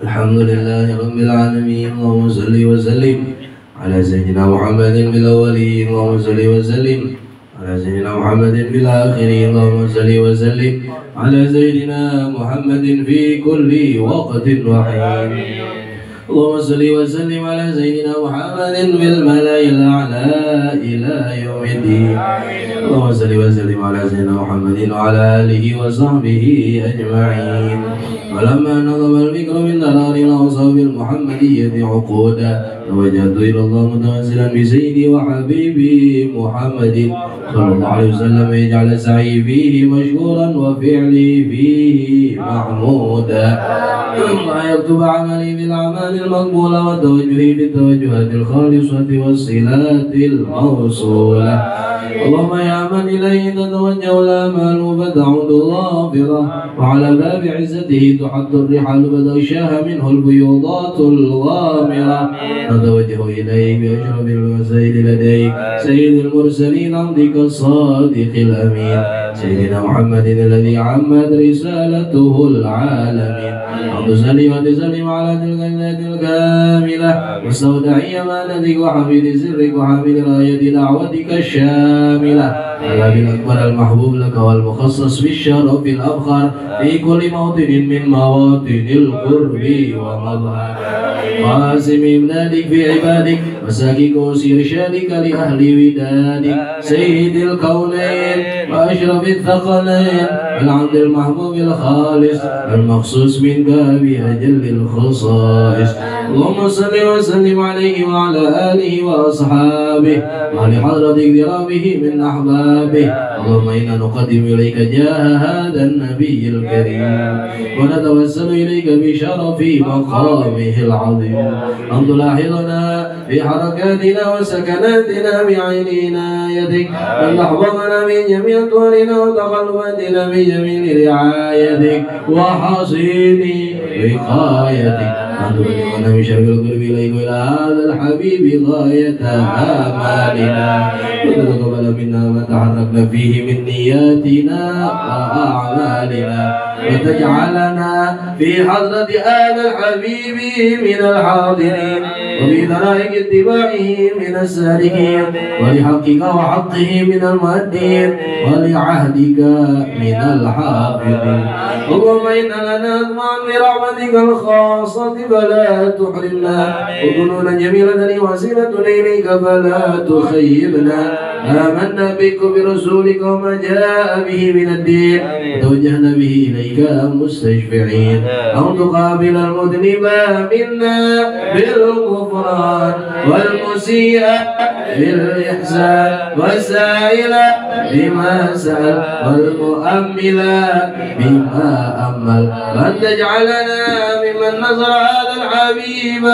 الحمد لله رب العالمين. اللهم صل وسلم على سيدنا محمد في الأولين، اللهم صل وسلم على سيدنا محمد في الآخرين، اللهم صل وسلم على سيدنا محمد في كل وقت وحين. اللهم صل وسلم على سيدنا محمد في الملأ الأعلى إلى يوم الدين. اللهم صل وسلم على سيدنا محمد وعلى آله وصحبه أجمعين. ولما نظم الفكر من درار الأوصاف المحمدية عقودا، توجهت إلى الله متوسلا بسيدي وحبيبي محمد صلى الله عليه وسلم يجعل سعي فيه مشكورا وفعلي فيه محمودا، ويكتب عملي بالأعمال المقبولة وتوجهي بالتوجهات الخالصة والصلات الموصولة. اللهم يا من إليه تتوجه الآمال فتعود ظافرة، وعلى باب عزته تحط الرحال فتغشاها منه الفيوضات الغامرة. نتوجه إليك بأشرف الوسائل لديك سيد المرسلين عبدك الصادق الأمين سيدنا محمد الذي عمت رسالته العالمين. تصلي وتسلم على تلك الذات الكاملة مستودعي أمانتك وحفيد سرك وحامل راية دعوتك الشاملة على بالأكبر المحبوب لك والمخصص بالشرف الأفخر في كل موطن من مواطن القرب ومظهر. قاسم إمدادك في عبادك وساكك وسير شانك لأهل ودادك سيد الكونين وأشرف الثقلين العبد المحبوب الخالص المخصوص منك بأجل الخصائص. اللهم صل وسلم عليه وعلى آله وأصحابه ولحضرة اقترابه من أحبابه. اللهم إنا نقدم إليك جاه هذا النبي الكريم ونتوسل إليك بشرف مقامه العظيم أن تلاحظنا في حركاتنا وسكناتنا بعين عنايتك، أن تحفظنا من جميع طولنا وتقلباتنا بجميل رعايتك وحصين وقايتك، أن تبلغنا بشرف القرب إليك وإلى هذا الحبيب غاية آمالنا، وتتقبل منا ما تحركنا فيه من نياتنا وأعمالنا، وتجعلنا في حضرة هذا الحبيب من الحاضرين وفي طرائق اتباعه من السالكين ولحقك وحقه من المؤدين ولعهدك من الحافظين. اللهم إنا لنا أطمع برحمتك الخاصة فلا تحرمنا، وظنونا جميلة وسيلة إليك فلا تخيبنا. آمنا بك برسولك وما جاء به من الدين، وتوجهنا به إليك مستشفعين أن تقابل المذنب منا بالغفران والمسيء بالإحسان والسائل بما سأل والمؤمل بما أمل، وأن تجعلنا ممن نصر هذا الحبيب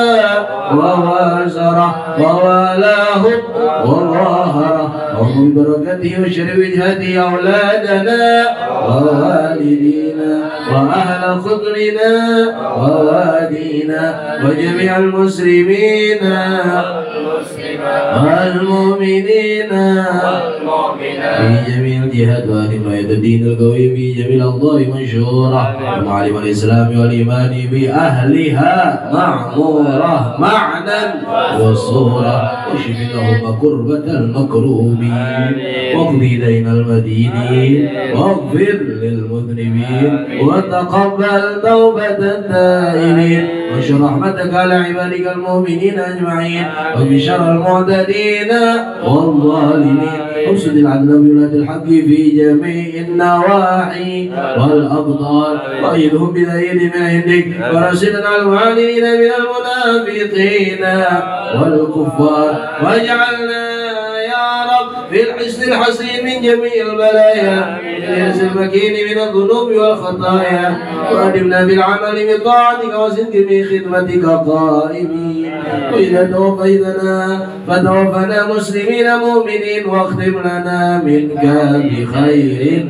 ووازره ووالاه وظاهره، ومن بركته وشر وجهته أولادنا ووالدينا وأهل خطرنا ووالدينا وجميع المسلمين والمؤمنين في جميع الجهات وأهل راية الدين القوي في جميع الأوضاع منشورة، ومعالم الإسلام والإيمان بأهلها معمورة معنى وصورة، واشف اللهم كربة المكروبين المطلوبين واقضي دين المدينين واغفر للمذنبين وتقبل توبة التائبين وانشر رحمتك على عبادك المؤمنين أجمعين وفي شر المعتدين والظالمين وابسط العدل بولاة الحق في جميع النواحي والأبطال وأيدهم بتأييد من عندك ورشدنا على المعاندين من المنافقين والكفار واجعلنا يا رب في الحسن الحسين من جميع البلايا واليأس المكين من الذنوب والخطايا وأدمنا بالعمل بطاعتك وصدق في خدمتك قائمين وإذا توفيتنا فتوفنا مسلمين مؤمنين واختم لنا منك بخير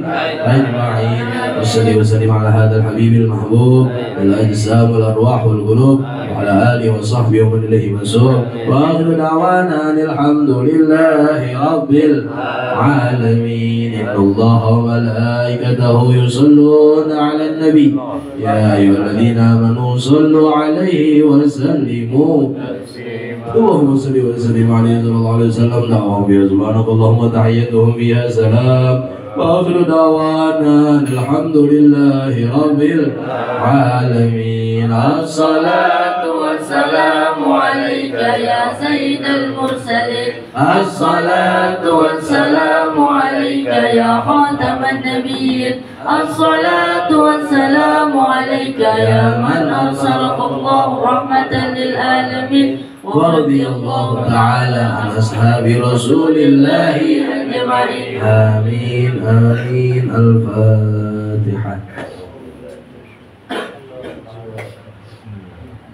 أجمعين وصلي وسلم على هذا الحبيب المحبوب الأجسام والأرواح والقلوب وعلى آله وصحبه ومن إليه منسوب وآخر دعوانا أن الحمد لله رب العالمين. إن الله وملائكته يصلون على النبي يا أيها الذين آمنوا صلوا عليه وسلموا اللهم صل وسلم عليه صلى الله عليه وسلم. دعواهم بها سبحانك اللهم وتحيتهم بها سلام وآخر دعوانا الحمد لله رب العالمين. الصلاة والسلام عليك يا سيد المرسلين الصلاة والسلام عليك يا خاتم النبيين الصلاة والسلام عليك يا من أرسلك الله رحمة للعالمين ورضي الله تعالى عن أصحاب رسول الله أجمعين. آمين آمين. الفاتحة.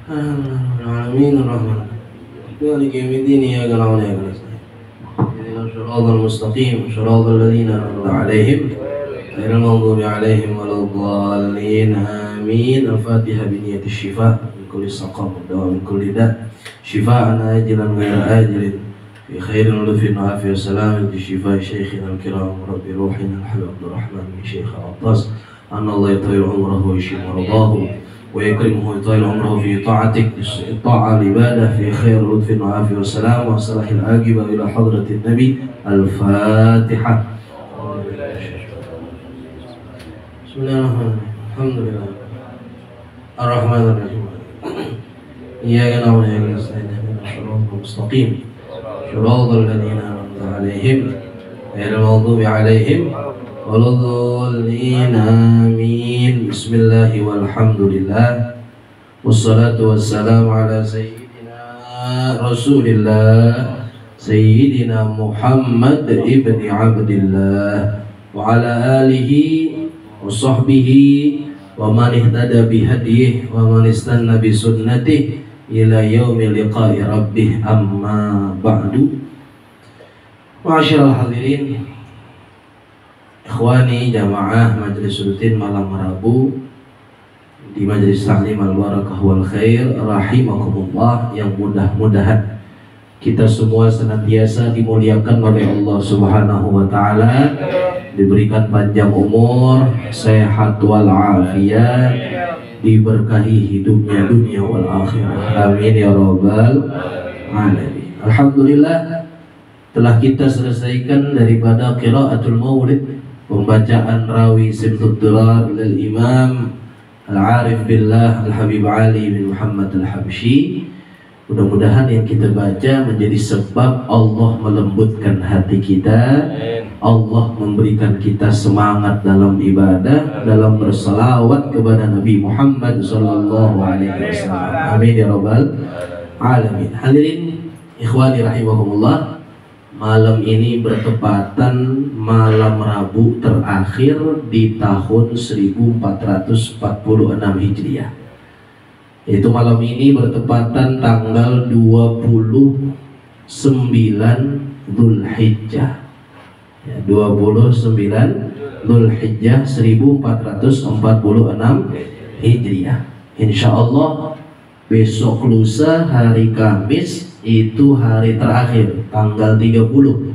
آمين الرحمن مالك يوم الدين إياك نعبد وإياك نستعين اهدنا الصراط المستقيم صراط الذين أنعمت عليهم غير المغضوب عليهم ولا الضالين آمين. الفاتحة بنية الشفاء من كل سقم والدواء من كل داء شفاء آجلا غير آجل في خير ولطف وعافية وسلام بشفاء شيخنا الكرام رب روحنا الحبيب عبد الرحمن بن شيخ عطاس أن الله يطيل عمره ويشفي مرضاه ويكرمه ويطيل عمره في طاعتك الطاعة العبادة في خير لطف وعافية وسلام وصلاح العاقبة إلى حضرة النبي. الفاتحة. بسم الله الرحمن الرحيم الحمد لله الرحمن الرحيم إياك نعبد وإياك نستعين اهدنا الصراط المستقيم صراط الذين أنعمت عليهم غير المغضوب عليهم ولا الضالين آمين. بسم الله والحمد لله والصلاة والسلام على سيدنا رسول الله سيدنا محمد ابن عبد الله وعلى آله وصحبه ومن اهتدى بهديه ومن استنى بسنته إلى يوم لقاء ربه. أما بعد. Ma'asyiral hadirin, ikhwani jamaah majelis rutin malam Rabu di Majelis Taklim Al-Barakah wal Khair rahimakumullah, yang mudah-mudahan kita semua senantiasa dimuliakan oleh Allah Subhanahu wa taala, diberikan panjang umur, sehat wal afiat, diberkahi hidupnya dunia wal akhirah. Amin ya rabbal alamin. Alhamdulillah telah kita selesaikan daripada qiraatul maulid, pembacaan rawi Simtud Durar lil Imam Al-Arif Billah Al-Habib Ali bin Muhammad Al-Habsyi. Mudah-mudahan yang kita baca menjadi sebab Allah melembutkan hati kita, Allah memberikan kita semangat dalam ibadah, dalam berselawat kepada Nabi Muhammad sallallahu alaihi wasallam. Amin ya rabbal alamin. Hadirin ikhwani rahimahumullah, malam ini bertepatan malam Rabu terakhir di tahun 1446 Hijriah. Itu malam ini bertepatan tanggal 29 Dzulhijjah. 29 Dzulhijjah 1446 Hijriah. Insya Allah besok lusa hari Kamis itu hari terakhir, tanggal 30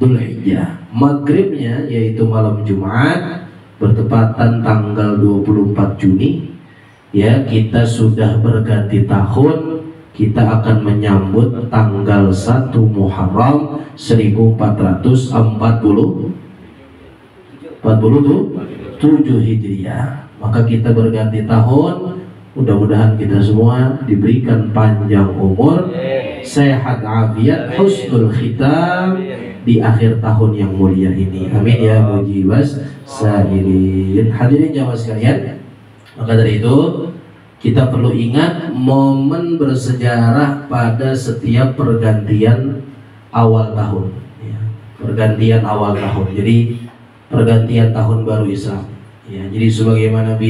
Dzulhijjah. Maghribnya yaitu malam Jumat bertepatan tanggal 24 Juni. Ya, kita sudah berganti tahun kita akan menyambut tanggal 1 Muharram 1447 Hijriah. Maka kita berganti tahun. Mudah-mudahan kita semua diberikan panjang umur, sehat afiat, husnul khitam di akhir tahun yang mulia ini. Amin ya mujibas sa'irin. Hadirin jamaah sekalian, maka dari itu kita perlu ingat momen bersejarah pada setiap pergantian awal tahun, ya. Pergantian awal tahun, jadi pergantian tahun baru Islam, ya. Jadi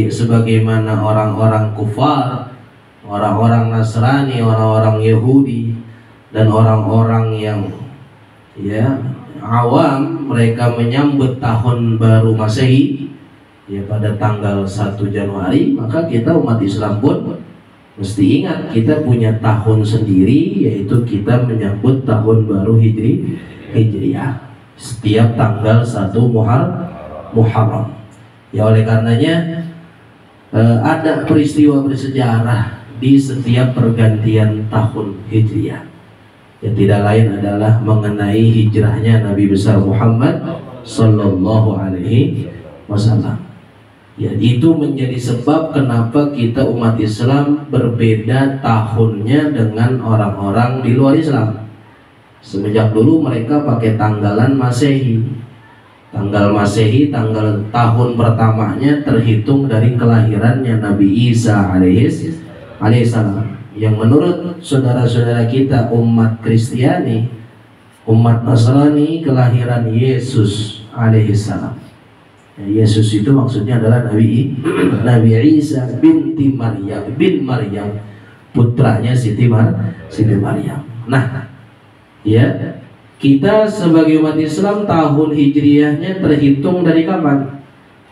sebagaimana orang-orang kufar, orang-orang Nasrani, orang-orang Yahudi, dan orang-orang yang awam, mereka menyambut tahun baru Masehi pada tanggal 1 Januari, maka kita umat Islam pun mesti ingat kita punya tahun sendiri, yaitu kita menyambut tahun baru Hijriah setiap tanggal 1 Muharram. Ya, oleh karenanya ada peristiwa bersejarah di setiap pergantian tahun Hijriah, yang tidak lain adalah mengenai hijrahnya Nabi besar Muhammad Sallallahu Alaihi Wasallam. Ya, itu menjadi sebab kenapa kita umat Islam berbeda tahunnya dengan orang-orang di luar Islam. Semenjak dulu mereka pakai tanggalan Masehi. Tanggal Masehi, tanggal tahun pertamanya terhitung dari kelahirannya Nabi Isa alaihissalam. Yang menurut saudara-saudara kita umat Kristiani, umat Nasrani, kelahiran Yesus alaihissalam. Yesus itu maksudnya adalah Nabi Isa bin Maryam, putranya Siti Maryam. Nah, ya, kita sebagai umat Islam tahun hijriahnya terhitung dari kapan?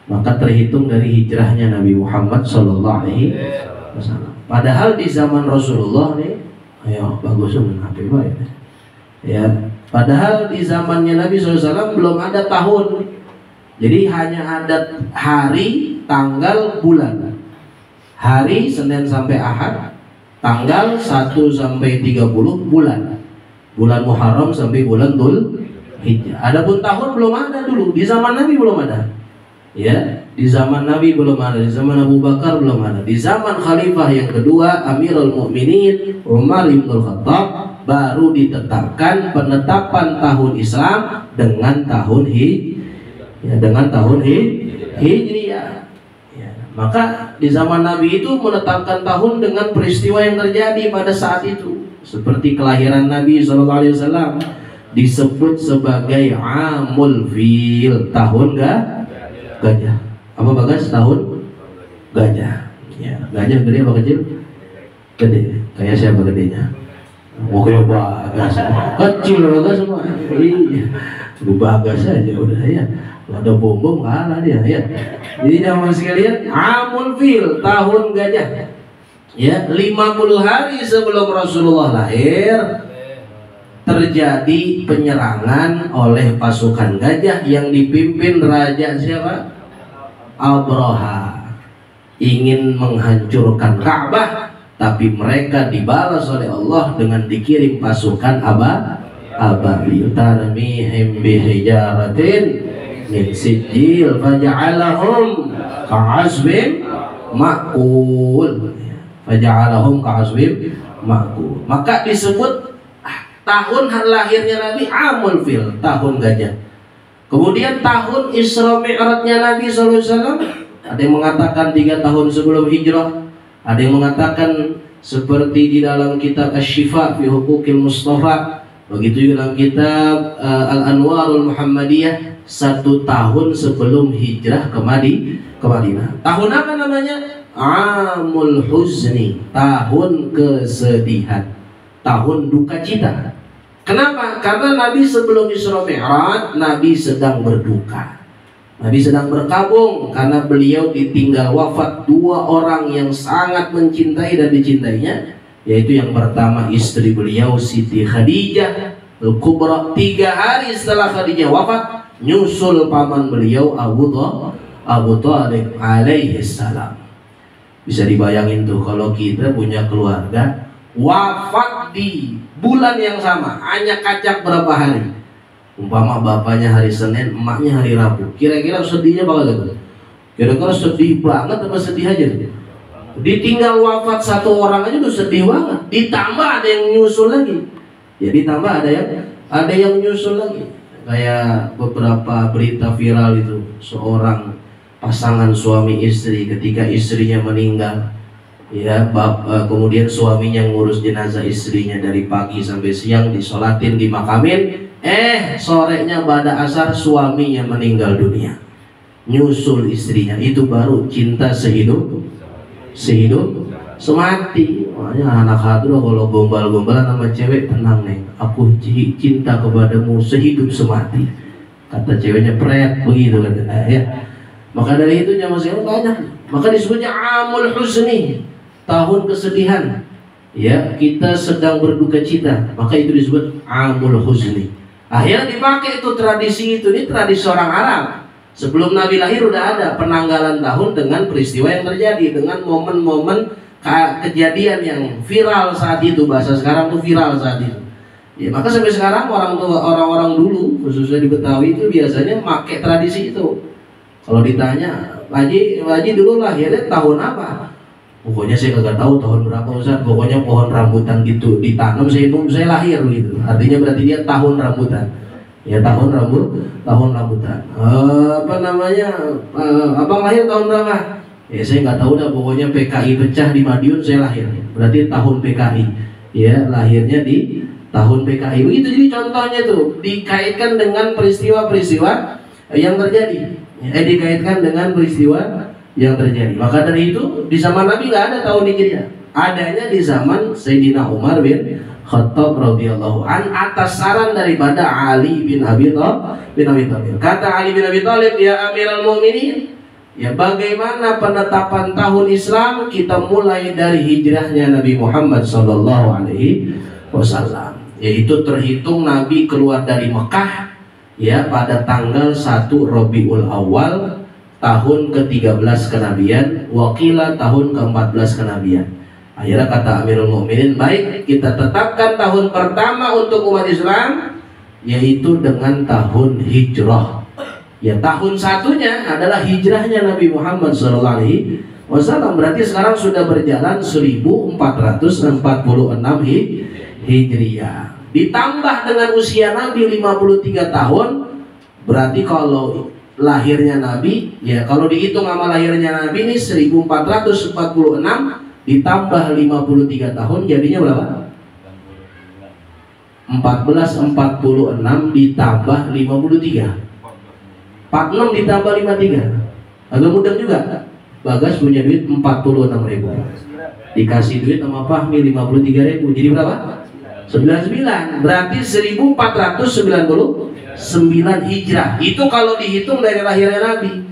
Maka terhitung dari hijrahnya Nabi Muhammad Sallallahu Alaihi Wasallam. Padahal di zaman Rasulullah nih, ayo bagus HP baik. Ya, padahal di zamannya Nabi SAW belum ada tahun. Jadi hanya ada hari, tanggal, bulan. Hari Senin sampai Ahad, tanggal 1 sampai 30 bulan. Bulan Muharram sampai bulan Dzul Hijjah. Adapun tahun belum ada dulu, di zaman Nabi belum ada. Ya, di zaman Nabi belum ada, di zaman Abu Bakar belum ada. Di zaman khalifah yang kedua, Amirul Mukminin Umar bin Khattab, baru ditetapkan penetapan tahun Islam dengan tahun Hijriah. Ya, maka di zaman Nabi itu menetapkan tahun dengan peristiwa yang terjadi pada saat itu. Seperti kelahiran Nabi SAW disebut sebagai Amul Fil, tahun gajah. Apa Bagas? Tahun gajah. Ya, gajah gede apa kecil? Gede. Kayak siapa gedenya? Oh, kayak Bagas. Kecil Bagas semua. Iya. Bagas aja udah ya. Ada bom kalah dia ya. Jadi jamaah sekalian, Amul Fil, tahun gajah. Ya, 50 hari sebelum Rasulullah lahir terjadi penyerangan oleh pasukan gajah yang dipimpin Raja siapa? Abraha. Ingin menghancurkan Ka'bah, tapi mereka dibalas oleh Allah dengan dikirim pasukan ababil tarmihim bihijaratin min sijil faja'alahum ka'asbin ma'kul. Faja'alahum ka'asbin ma'kul. Maka disebut tahun lahirnya Nabi Amul Fil, tahun gajah. Kemudian tahun Isra Mi'rajnya Nabi SAW, ada yang mengatakan 3 tahun sebelum hijrah, ada yang mengatakan seperti di dalam kitab Asy-Syifa fi Huquqil Mustafa, begitu dalam kitab Al-Anwarul Muhammadiyah, 1 tahun sebelum hijrah ke Madinah. Tahun apa namanya? Amul Huzni, tahun kesedihan, tahun duka cita. Kenapa? Karena Nabi sebelum Isra Mi'raj, Nabi sedang berduka. Nabi sedang berkabung karena beliau ditinggal wafat 2 orang yang sangat mencintai dan dicintainya, yaitu yang pertama istri beliau Siti Khadijah Al-Kubra. 3 hari setelah Khadijah wafat, nyusul paman beliau Abu Thalib alaihi salam. Bisa dibayangin tuh kalau kita punya keluarga wafat di bulan yang sama, hanya kacak berapa hari. Umpama bapaknya hari Senin, emaknya hari Rabu, kira-kira sedihnya bakal gitu? Kira-kira sedih banget apa sedih aja? Ditinggal wafat satu orang aja udah sedih banget. Ditambah ada yang nyusul lagi. Ya ditambah ada yang nyusul lagi. Kayak beberapa berita viral itu, seorang pasangan suami istri, ketika istrinya meninggal, ya kemudian suaminya ngurus jenazah istrinya dari pagi sampai siang, disolatin, dimakamin, sorenya pada asar suaminya meninggal dunia, nyusul istrinya. Itu baru cinta sehidup semati. Makanya anak hatu kalau gombal-gombalan sama cewek, tenang nih, aku cinta kepadamu sehidup semati, kata ceweknya, pret begitu katanya ya. Maka dari itu zaman sekarang banyak, maka disebutnya amul husni, tahun kesedihan. Ya, kita sedang berduka cita, maka itu disebut amul husni. Akhirnya dipakai itu tradisi itu, ini tradisi orang Arab. Sebelum Nabi lahir udah ada penanggalan tahun dengan peristiwa yang terjadi, dengan momen-momen kejadian yang viral saat itu, bahasa sekarang tuh viral saat itu. Ya, maka sampai sekarang orang-orang dulu, khususnya di Betawi itu biasanya pakai tradisi itu. Kalau ditanya, Pak Haji dulu lahirnya tahun apa? Pokoknya saya kagak tahu tahun berapa Ustaz. Pokoknya pohon rambutan gitu ditanam saya lahir gitu. Artinya berarti dia tahun rambutan. Ya tahun rambutan. Abang lahir tahun berapa? Ya saya nggak tahu dah. Pokoknya PKI pecah di Madiun saya lahir. Berarti tahun PKI. Ya lahirnya di tahun PKI. Begitu jadi contohnya tuh dikaitkan dengan peristiwa-peristiwa yang terjadi. Dikaitkan dengan peristiwa yang terjadi. Maka dari itu di zaman Nabi nggak ada tahun Hijriah. Adanya di zaman Sayyidina Umar bin Khattab radhiyallahu an atas saran daripada Ali bin Abi Thalib. Kata Ali bin Abi Thalib, ya Amirul Mukminin, ya bagaimana penetapan tahun Islam? Kita mulai dari hijrahnya Nabi Muhammad sallallahu alaihi wasallam. Yaitu terhitung Nabi keluar dari Mekah ya pada tanggal 1 Rabiul Awal tahun ke-13 kenabian, wakila tahun ke-14 kenabian. Akhirnya kata Amirul Mukminin, baik kita tetapkan tahun pertama untuk umat Islam yaitu dengan tahun hijrah. Ya tahun satunya adalah hijrahnya Nabi Muhammad SAW. Berarti sekarang sudah berjalan 1446 Hijriah. Ditambah dengan usia Nabi 53 tahun, berarti kalau lahirnya Nabi, ya kalau dihitung sama lahirnya Nabi ini 1446 ditambah 53 tahun jadinya berapa? 1446 ditambah 53. 46 ditambah 53. Agak mudah juga. Bagas punya duit 46.000. Dikasih duit sama Fahmi 53.000. Jadi berapa? 99. Berarti 1499 hijrah. Itu kalau dihitung dari lahirnya Nabi.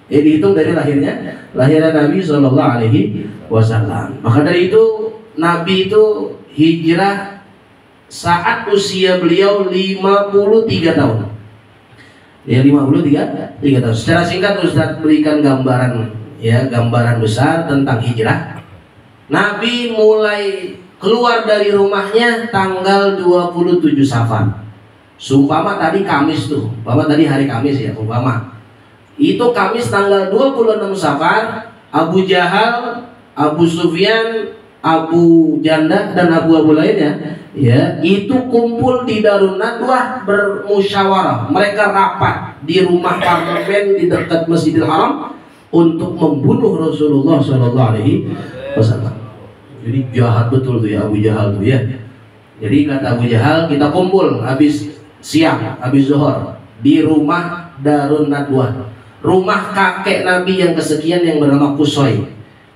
Dihitung dari lahirnya Nabi Sallallahu Alaihi Wasallam. Maka dari itu Nabi itu hijrah saat usia beliau 53 tahun. Ya 53 tahun. Secara singkat Ustaz berikan gambaran besar tentang hijrah. Nabi mulai keluar dari rumahnya tanggal 27 Safar. Sumpama tadi Kamis tuh, umpama tadi hari Kamis ya, umpama. Itu Kamis tanggal 26 Safar, Abu Jahal, Abu Sufyan, Abu Janda dan Abu lainnya, ya, itu kumpul di Darun Nadwah bermusyawarah. Mereka rapat di rumah parlemen di dekat Masjidil Haram untuk membunuh Rasulullah Sallallahu Alaihi Wasallam. Jadi jahat betul tuh ya Abu Jahal tuh ya. Jadi kata Abu Jahal, kita kumpul habis siang, habis zuhur di rumah Darun Nadwah, rumah kakek Nabi yang kesekian yang bernama Qusay.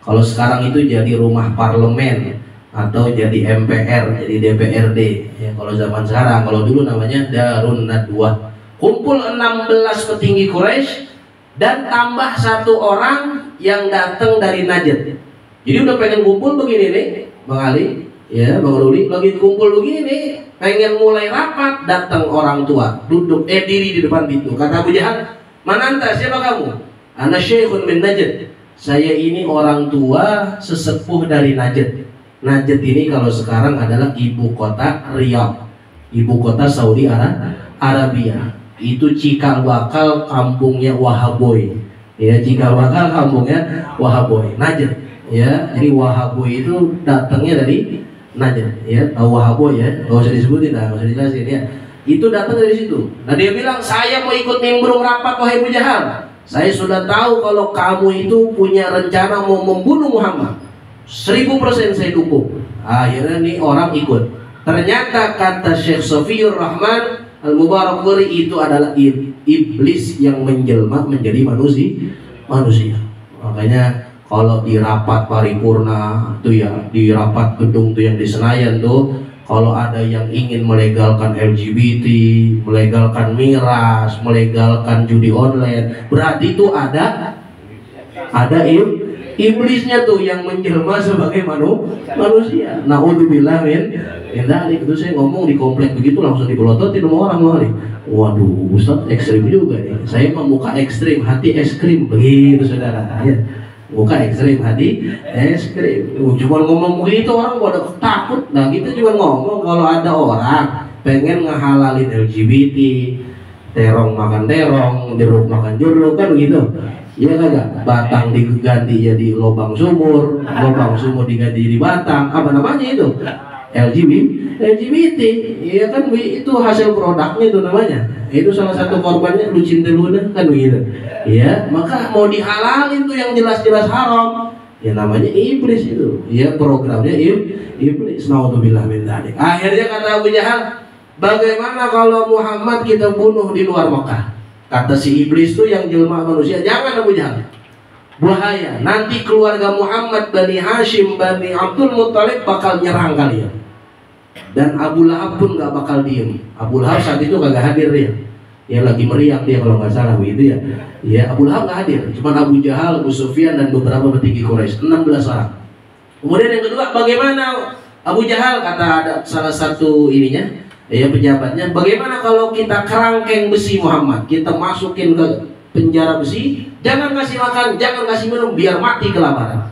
Kalau sekarang itu jadi rumah parlemen atau jadi MPR, jadi DPRD ya kalau zaman sekarang. Kalau dulu namanya Darun Nadwah. Kumpul 16 petinggi Quraisy dan tambah 1 orang yang datang dari Najd. Jadi udah pengen kumpul begini nih Bang Ali, ya Bang Ruli, lagi kumpul begini, pengen mulai rapat, datang orang tua, duduk diri di depan pintu. Kata Abu Jahal, "Man anta, siapa kamu?" "Ana syekhun min Najd." Saya ini orang tua sesepuh dari Najd. Najd ini kalau sekarang adalah ibu kota Riyadh, ibu kota Saudi Arabia. Itu cikal bakal kampungnya Wahaboy. Ya, cikal bakal kampungnya Wahaboy, Najd. Ya, jadi Wahaboy itu datangnya dari Najd. Ya, tahu Wahaboy ya, nggak usah disebutin, nggak usah dijelasin ya. Itu datang dari situ. Nah dia bilang, saya mau ikut nimbrung rapat wahai Abu Jahal. Saya sudah tahu kalau kamu itu punya rencana mau membunuh Muhammad. 1000% saya dukung. Akhirnya nih orang ikut. Ternyata kata Syekh Safiyur Rahman Al-Mubarakfuri itu adalah iblis yang menjelma menjadi manusia. Makanya kalau di rapat paripurna tuh ya, di rapat gedung tuh yang di Senayan tuh, kalau ada yang ingin melegalkan LGBT, melegalkan miras, melegalkan judi online, berarti itu ada iblisnya tuh yang menjelma sebagai manusia. Naudzubillah min dzalik. Itu saya ngomong di komplek begitu langsung dipelototin sama orang kali. Waduh, Ustaz ekstrim juga nih. Saya membuka ekstrim, hati es krim begitu saudara. Ya. Buka ekstrim hati es krim. Cuma ngomong begitu orang pada takut. Nah kita juga ngomong kalau ada orang pengen ngehalalin LGBT, terong makan terong, jeruk makan jeruk, kan begitu. Iya kagak? Batang diganti jadi lubang sumur diganti jadi batang. Apa namanya itu? LGBT. Iya kan, itu hasil produknya itu namanya. Itu salah satu korbannya lu cinta luna kan begitu. Ya, maka mau dihalalin tuh yang jelas-jelas haram. Ya namanya iblis itu. Ya programnya iblis. Naudzubillah min dzalik. Akhirnya kata Abu Jahal, bagaimana kalau Muhammad kita bunuh di luar Mekah? Kata si iblis tuh yang jelma manusia, jangan Abu Jahal. Bahaya. Nanti keluarga Muhammad, Bani Hashim, Bani Abdul Muttalib bakal nyerang kalian. Dan Abu Lahab pun gak bakal diem. Abu Lahab saat itu kagak hadir dia. Ya lagi meriang dia kalau nggak salah begitu ya. Ya Abu Lahab nggak hadir. Cuma Abu Jahal, Abu Sufyan dan beberapa petinggi Quraisy, 16 orang. Kemudian yang kedua, bagaimana Abu Jahal, kata ada salah satu ininya, ya pejabatnya, bagaimana kalau kita kerangkeng besi Muhammad, kita masukin ke penjara besi, jangan kasih makan, jangan kasih minum, biar mati kelaparan.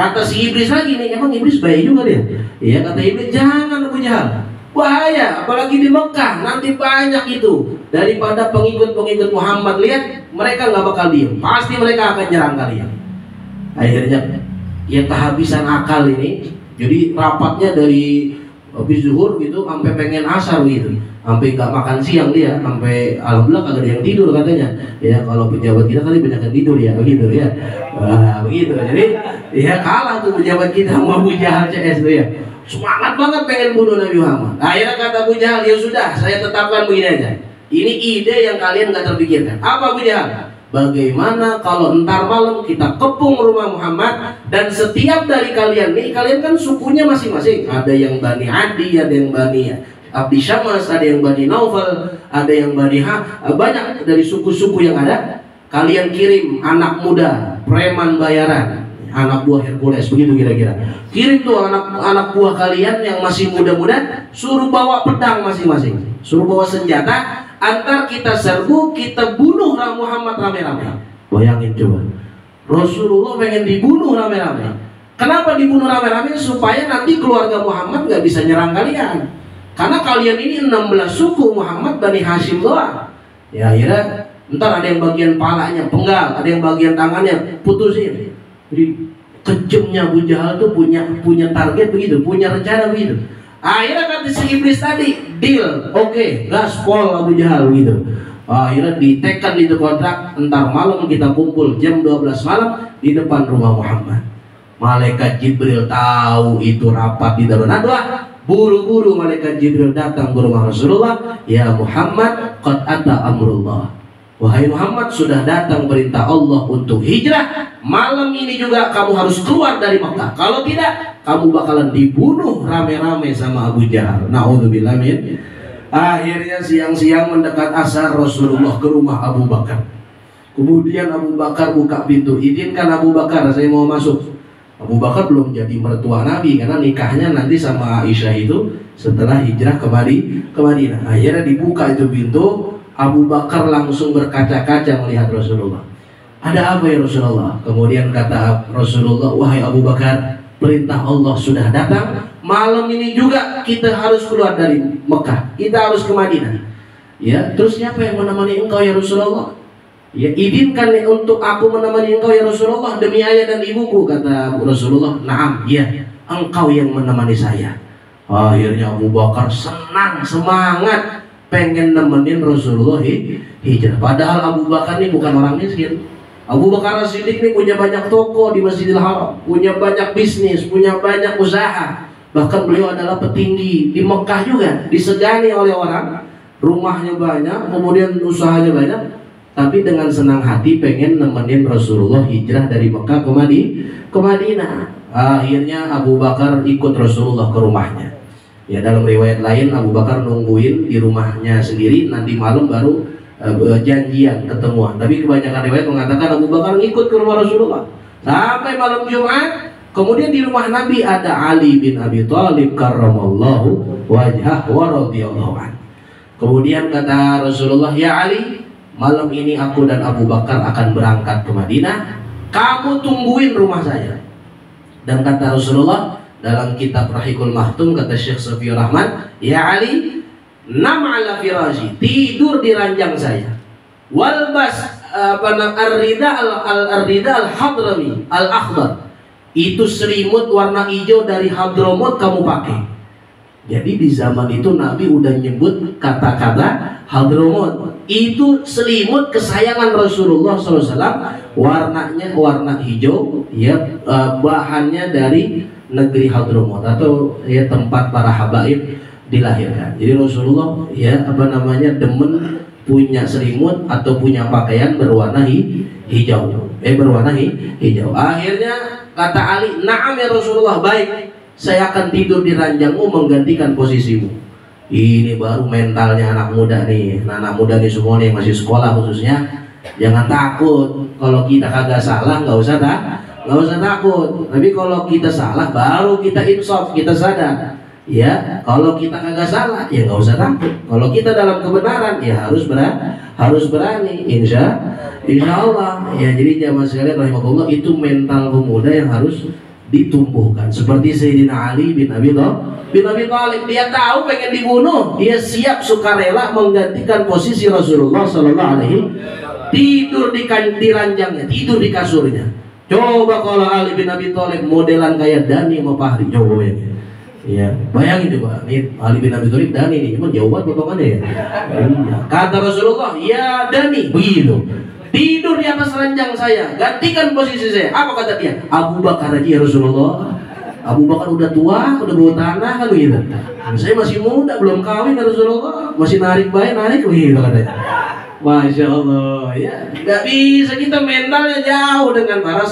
Kata si iblis lagi nih, emang iblis baik juga dia. Iya kata iblis, jangan Abu Jahal, bahaya, apalagi di Mekah nanti banyak itu daripada pengikut-pengikut Muhammad. Lihat mereka nggak bakal diem, pasti mereka akan nyerang kalian. Akhirnya ya kehabisan akal ini, jadi rapatnya dari habis zuhur gitu sampai pengen asar gitu, sampai nggak makan siang dia, sampai alhamdulillah kagak ada yang tidur katanya. Ya kalau pejabat kita kali banyak yang tidur ya begitu ya. Nah, begitu. Jadi ya kalah tuh pejabat kita sama Abu Jahal CS tuh ya. Semangat banget pengen bunuh Nabi Muhammad. Akhirnya kata Abu Jahal, ya sudah saya tetapkan begini aja. Ini ide yang kalian nggak terpikirkan. Apa Abu Jahal? Bagaimana kalau entar malam kita kepung rumah Muhammad, dan setiap dari kalian nih, kalian kan sukunya masing-masing. Ada yang Bani Adi, ada yang Bani Abdi Syams, ada yang Bani Naufal, ada yang Bani banyak dari suku-suku yang ada. Kalian kirim anak muda, preman bayaran, anak buah Hercules, begitu kira-kira. Kirim tuh anak buah kalian yang masih muda-muda, suruh bawa pedang masing-masing, suruh bawa senjata. Antar kita serbu, kita bunuh Muhammad rame-rame. Bayangin coba, Rasulullah pengen dibunuh rame-rame. Kenapa dibunuh rame-rame? Supaya nanti keluarga Muhammad nggak bisa nyerang kalian. Karena kalian ini 16 suku Muhammad Bani Hashim doang. Ya akhirnya ntar ada yang bagian palanya penggal, ada yang bagian tangannya putusin. Jadi kejamnya Abu Jahal tuh punya target begitu, punya rencana begitu. Akhirnya kata si iblis tadi, deal, oke, gaspol Abu Jahal gitu. Akhirnya ditekan itu kontrak, entar malam kita kumpul jam 12 malam di depan rumah Muhammad. Malaikat Jibril tahu itu rapat di Darun Nadwah, buru-buru malaikat Jibril datang ke rumah Rasulullah. Ya Muhammad, qad ata amrullah. Wahai Muhammad, sudah datang perintah Allah untuk hijrah. Malam ini juga kamu harus keluar dari Makkah. Kalau tidak, kamu bakalan dibunuh rame-rame sama Abu Jahal. Na'udzubillah min. Akhirnya siang-siang mendekat asar, Rasulullah ke rumah Abu Bakar. Kemudian Abu Bakar buka pintu, izinkan Abu Bakar, saya mau masuk. Abu Bakar belum jadi mertua Nabi karena nikahnya nanti sama Aisyah itu setelah hijrah ke Madinah. Akhirnya dibuka itu pintu. Abu Bakar langsung berkaca-kaca melihat Rasulullah. Ada apa ya Rasulullah? Kemudian kata Rasulullah, wahai Abu Bakar, perintah Allah sudah datang. Malam ini juga kita harus keluar dari Mekah, kita harus ke Madinah. Ya, terus siapa yang menemani engkau ya Rasulullah? Ya, izinkan untuk aku menemani engkau ya Rasulullah demi ayah dan ibuku, kata Rasulullah. Naam, ya, engkau yang menemani saya. Akhirnya Abu Bakar senang, semangat, pengen nemenin Rasulullah hijrah. Padahal Abu Bakar ini bukan orang miskin. Abu Bakar As-Siddiq ini punya banyak toko di Masjidil Haram, punya banyak bisnis, punya banyak usaha. Bahkan beliau adalah petinggi di Mekah juga, disegani oleh orang. Rumahnya banyak, kemudian usahanya banyak, tapi dengan senang hati pengen nemenin Rasulullah hijrah dari Mekah ke Madinah. Akhirnya Abu Bakar ikut Rasulullah ke rumahnya. Ya, dalam riwayat lain Abu Bakar nungguin di rumahnya sendiri, nanti malam baru janjian ketemuan. Tapi kebanyakan riwayat mengatakan Abu Bakar ikut ke rumah Rasulullah sampai malam Jumat. Kemudian di rumah Nabi ada Ali bin Abi Thalib karramallahu wajhah wa radhiyallahu anhu. Kemudian kata Rasulullah, ya Ali, malam ini aku dan Abu Bakar akan berangkat ke Madinah, kamu tungguin rumah saya. Dan kata Rasulullah dalam kitab Rahikul Mahtum, kata Syekh Safiur Rahman, ya Ali, nam ala firashi, tidur di ranjang saya. Walbas ar-rida al-hadrami al-akhdar, itu selimut warna hijau dari Hadramut kamu pakai. Jadi di zaman itu Nabi udah nyebut kata-kata Hadramut. Itu selimut kesayangan Rasulullah SAW, warnanya warna hijau, ya, bahannya dari negeri Hadramut atau ya tempat para habaib dilahirkan. Jadi Rasulullah ya demen punya selimut atau punya pakaian berwarna hijau. Hijau. Akhirnya kata Ali, "Na'am ya Rasulullah, baik. Saya akan tidur di ranjangmu menggantikan posisimu." Ini baru mentalnya anak muda nih. Nah, anak muda nih semua nih yang masih sekolah khususnya, jangan takut. Kalau kita kagak salah nggak usah takut. Tapi kalau kita salah baru kita insaf, kita sadar. Ya, kalau kita kagak salah ya nggak usah takut. Kalau kita dalam kebenaran ya harus berani. Insya Allah. Ya, jadi jamaah sekalian rahimahullah, itu mental pemuda yang harus ditumbuhkan. Seperti Sayyidina Ali bin Abi Thalib, dia tahu pengen dibunuh, dia siap sukarela menggantikan posisi Rasulullah Sallallahu Alaihi, tidur di ranjangnya, tidur di kasurnya. Coba kalau Ali bin Abi Thalib modelan kayak Dani sama Fahri, coba bayangin. Ya, bayangin coba, nih Ali bin Abi Thalib Dani nih, cuma jauh banget potongannya ya. Kata Rasulullah, ya Dani, begitu. Tidur di atas ranjang saya, gantikan posisi saya. Apa kata dia? Abu Bakar aja ya Rasulullah. Abu Bakar udah tua, udah bawa tanah kan begitu. Saya masih muda, belum kawin ya Rasulullah, masih narik begitu katanya. Masya Allah, ya nggak bisa kita mentalnya jauh dengan para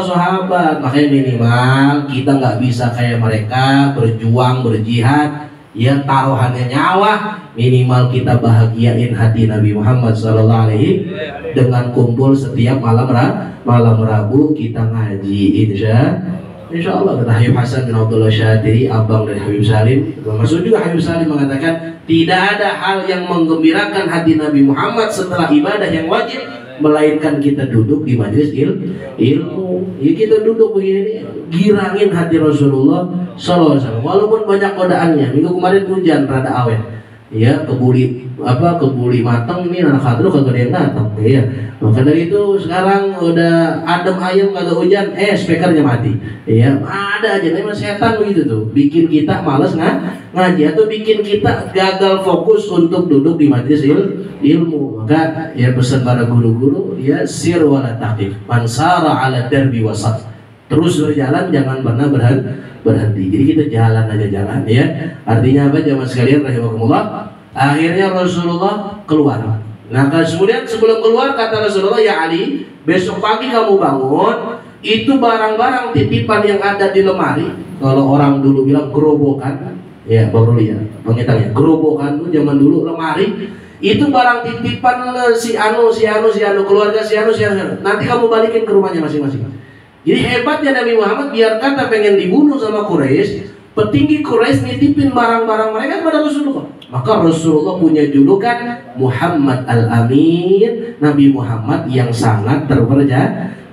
sahabat. Makanya minimal kita nggak bisa kayak mereka berjuang, berjihad, ya taruhannya nyawa. Minimal kita bahagiain hati Nabi Muhammad SAW dengan kumpul setiap malam Rabu kita ngaji. Insya Allah. Kata Habib Hasan bin Abdullah Syatiri, abang dari Habib Salim, maksud juga Habib Salim mengatakan tidak ada hal yang menggembirakan hati Nabi Muhammad setelah ibadah yang wajib melainkan kita duduk di majelis ilmu. Ya, kita duduk begini girangin hati Rasulullah SAW. Walaupun banyak godaannya. Minggu kemarin hujan rada awet. Ya, kebuli matang ini anak hadro kagak ada yang datang. Ya, maka dari itu sekarang udah adem ayam kagak hujan, speakernya mati. Ya, ada aja memang setan begitu tuh, bikin kita malas ngaji atau bikin kita gagal fokus untuk duduk di majelis ilmu. Maka ya pesan para guru-guru, ya sir wala taqif, mansara ala darbi wasat. Terus berjalan, jangan pernah berhenti. Jadi kita jalan ya. Artinya apa jamaah sekalian rahimakumullah? Akhirnya Rasulullah keluar. Nah, kemudian sebelum keluar kata Rasulullah, ya Ali, besok pagi kamu bangun, itu barang-barang titipan yang ada di lemari. Kalau orang dulu bilang gerobokan, ya baru lihat pengitannya. Gerobokan itu zaman dulu lemari. Itu barang titipan si anu, keluarga si anu. Nanti kamu balikin ke rumahnya masing-masing. Jadi hebatnya Nabi Muhammad, biar kata pengen dibunuh sama Quraisy, petinggi Quraisy nitipin barang-barang mereka kepada Rasulullah. Maka Rasulullah punya julukan Muhammad Al-Amin, Nabi Muhammad yang sangat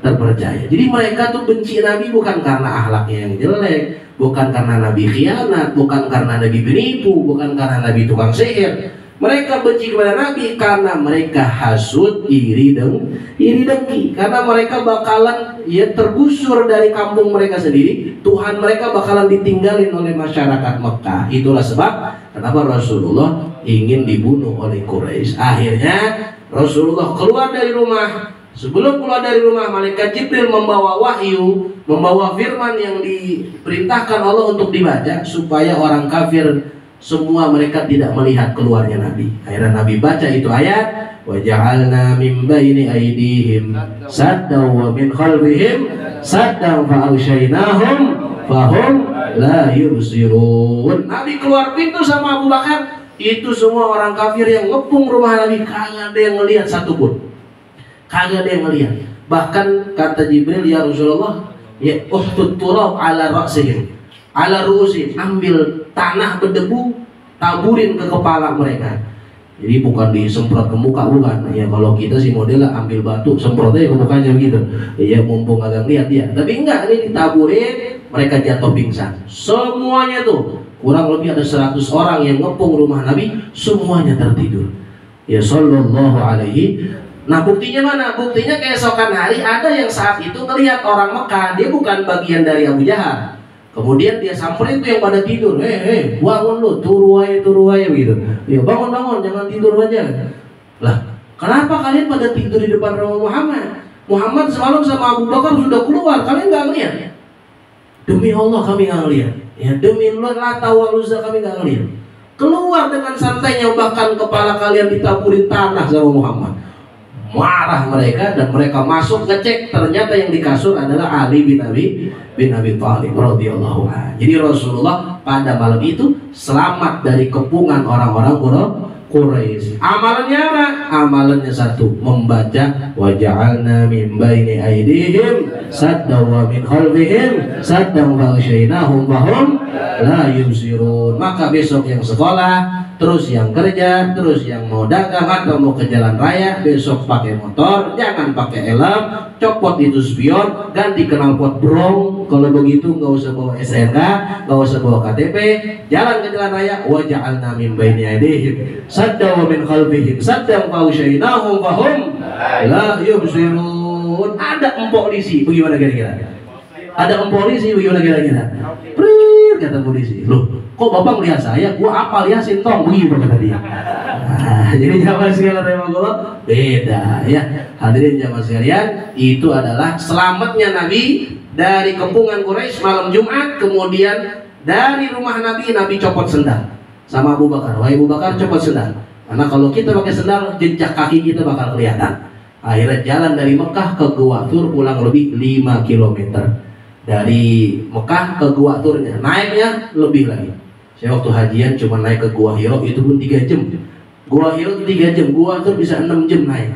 terpercaya. Jadi mereka tuh benci Nabi bukan karena akhlaknya yang jelek, bukan karena Nabi khianat, bukan karena Nabi penipu, bukan karena Nabi tukang sihir. Mereka benci kepada Nabi karena mereka hasud, iri dengki. Karena mereka bakalan tergusur dari kampung mereka sendiri. Tuhan mereka bakalan ditinggalin oleh masyarakat Mekah. Itulah sebab kenapa Rasulullah ingin dibunuh oleh Quraisy. Akhirnya Rasulullah keluar dari rumah. Sebelum keluar dari rumah, malaikat Jibril membawa wahyu, membawa firman yang diperintahkan Allah untuk dibaca supaya orang kafir semua mereka tidak melihat keluarnya Nabi. Akhirnya Nabi baca itu ayat, wa ja'alna min baini aydihim saddan wa min khalfihim saddan fa aghshaynahum fahum la yubsirun. Nabi keluar pintu sama Abu Bakar, itu semua orang kafir yang ngepung rumah Nabi, kagak ada yang ngelihat satupun. Kagak ada yang ngelihat. Bahkan kata Jibril, ya Rasulullah, ya uhtut turab ala ra'sihim ala ru'usihim, ambil tanah berdebu, taburin ke kepala mereka. Jadi bukan disemprot ke muka, bukan. Ya kalau kita sih modelnya ambil batu semprot aja ke mukanya begitu. Ya mumpung agak lihat dia. Tapi enggak, ini ditaburin, mereka jatuh pingsan. Semuanya tuh kurang lebih ada 100 orang yang ngepung rumah Nabi, semuanya tertidur. Ya sallallahu alaihi. Nah buktinya mana? Buktinya keesokan hari ada yang saat itu ngelihat orang Mekah, dia bukan bagian dari Abu Jahal. Kemudian dia samperin itu yang pada tidur, bangun lu, turu aja gitu. Ya bangun, jangan tidur aja. Lah, kenapa kalian pada tidur di depan rumah Muhammad? Muhammad semalam sama Abu Bakar sudah keluar, kalian nggak ngeliat? Demi Allah kami nggak ngeliat. Ya demi Lata wal Uzza kami nggak ngeliat. Keluar dengan santainya, bahkan kepala kalian ditaburin tanah sama Muhammad. Marah mereka dan mereka masuk ngecek, ternyata yang di kasur adalah Ali bin Abi Thalib radhiyallahu anhu. Jadi Rasulullah pada malam itu selamat dari kepungan orang-orang Quraisy. Amalannya apa? Amalannya satu, membaca wa ja'alna min baini aydihim saddan wa min khalfihim saddan fa aghshaynahum fahum la yubsirun. Maka besok yang sekolah, terus yang kerja, terus yang mau dagang atau mau ke jalan raya, besok pakai motor, jangan pakai helm, copot itu spion, ganti knalpot brong. Kalau begitu nggak usah bawa SNK, nggak usah bawa KTP, jalan ke jalan raya. Wa ja'alna min baini aydihim saddan wa min khalfihim saddan fa aghshaynahum fahum la yubsirun. Ada polisi, bagaimana kira-kira? Ada polisi, bagaimana kira-kira? Kata polisi, loh kok bapak melihat saya? Gua apa liasin tong, begitu kata dia. Jadi jamaah sekalian rahimahullah, beda ya. Hadirin jamaah sekalian, itu adalah selamatnya Nabi dari kepungan Quraisy malam Jumat. Kemudian dari rumah Nabi copot sendal sama Abu Bakar. Wahai Abu Bakar, copot sendal, karena kalau kita pakai sendal jejak kaki kita bakal kelihatan. Akhirnya jalan dari Mekah ke Gua Thur kurang lebih 5 km. Dari Mekah ke Gua Thurnya naiknya lebih lagi. Saya waktu hajian cuma naik ke Gua Hiro itu pun 3 jam. Gua Hiro 3 jam, Gua Thur bisa 6 jam naik.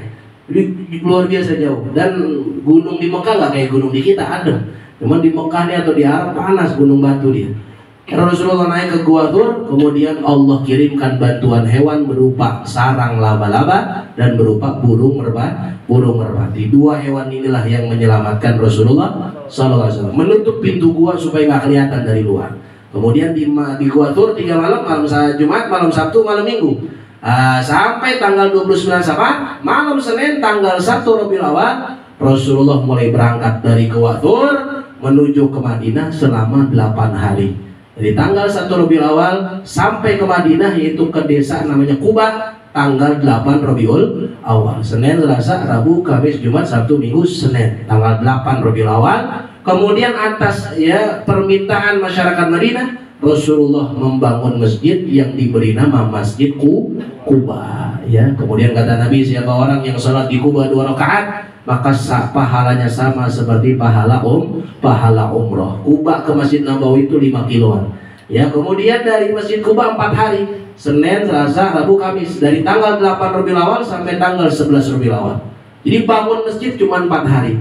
Jadi luar biasa jauh. Dan gunung di Mekah nggak kayak gunung di kita, adem. Cuman di Mekah nih atau di Arab panas, gunung batu dia. Rasulullah naik ke Gua Thur, kemudian Allah kirimkan bantuan hewan berupa sarang laba-laba dan berupa burung merpati. 2 hewan inilah yang menyelamatkan Rasulullah SAW, menutup pintu gua supaya nggak kelihatan dari luar. Kemudian di Gua Thur 3 malam, malam Jumat, malam Sabtu, malam Minggu, sampai tanggal 29 Safar, malam Senin tanggal 1 Rabiul Awal, Rasulullah mulai berangkat dari Gua Thur menuju ke Madinah selama 8 hari. Dari tanggal 1 Rabiul Awal sampai ke Madinah, yaitu ke desa namanya Quba, tanggal 8 Rabiul Awal. Senin, Selasa, Rabu, Kamis, Jumat, Sabtu, Minggu, Senin, tanggal 8 Rabiul Awal. Kemudian atas permintaan masyarakat Madinah, Rasulullah membangun masjid yang diberi nama Masjid Quba. Kemudian kata Nabi, siapa orang yang sholat di Quba 2 rakaat, maka pahalanya sama seperti pahala umroh. Quba ke Masjid Nabawi itu 5 kiloan. Kemudian dari Masjid Quba 4 hari, Senin, Selasa, Rabu, Kamis, dari tanggal 8 Rabiul Awal sampai tanggal 11 Rabiul Awal. Jadi bangun masjid cuma 4 hari.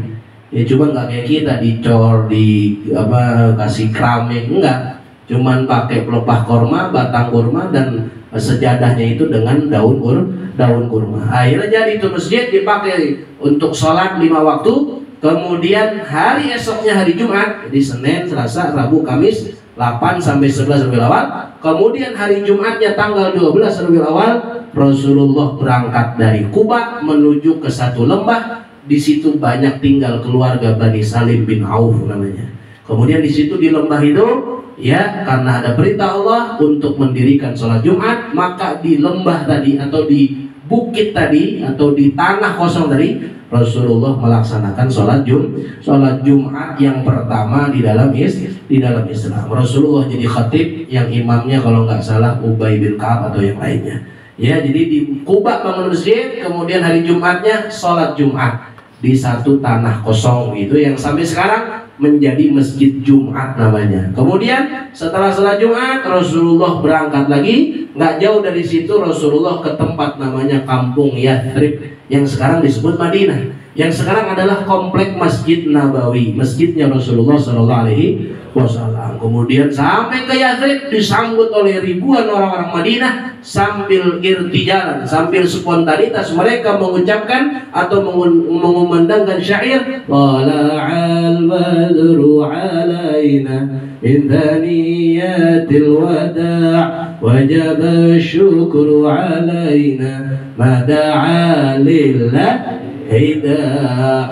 Cuma nggak kayak kita dicor, kasih keramik, enggak. Cuman pakai pelepah korma, batang kurma, dan sejadahnya itu dengan daun kurma. Akhirnya jadi itu masjid dipakai untuk sholat 5 waktu, kemudian hari esoknya hari Jumat, jadi Senin, Selasa, Rabu, Kamis 8 sampai 11 Rabiul Awal. Kemudian hari Jumatnya tanggal 12 Rabiul Awal, Rasulullah berangkat dari Kuba menuju ke satu lembah. Di situ banyak tinggal keluarga Bani Salim bin Auf namanya. Kemudian di situ di lembah itu, ya, karena ada perintah Allah untuk mendirikan sholat Jumat, maka di lembah tadi atau di bukit tadi atau di tanah kosong tadi Rasulullah melaksanakan sholat Jumat yang pertama di dalam Islam. Rasulullah jadi khatib, yang imamnya kalau nggak salah Ubay bin Ka'ab atau yang lainnya. Ya, jadi di Kuba bangun masjid, kemudian hari Jumatnya sholat Jumat di satu tanah kosong itu yang sampai sekarang menjadi Masjid Jumat namanya. Kemudian setelah sholat Jumat Rasulullah berangkat lagi, nggak jauh dari situ Rasulullah ke tempat namanya Kampung Yathrib yang sekarang disebut Madinah, yang sekarang adalah komplek Masjid Nabawi, masjidnya Rasulullah SAW. Kemudian sampai ke Yathrib disambut oleh ribuan orang-orang Madinah sambil irtijalan, sambil spontanitas mereka mengucapkan atau mengumandangkan syair Tala'al badru alaina min thaniyatil wada' wajaba syukru alaina mada'a lillah hida.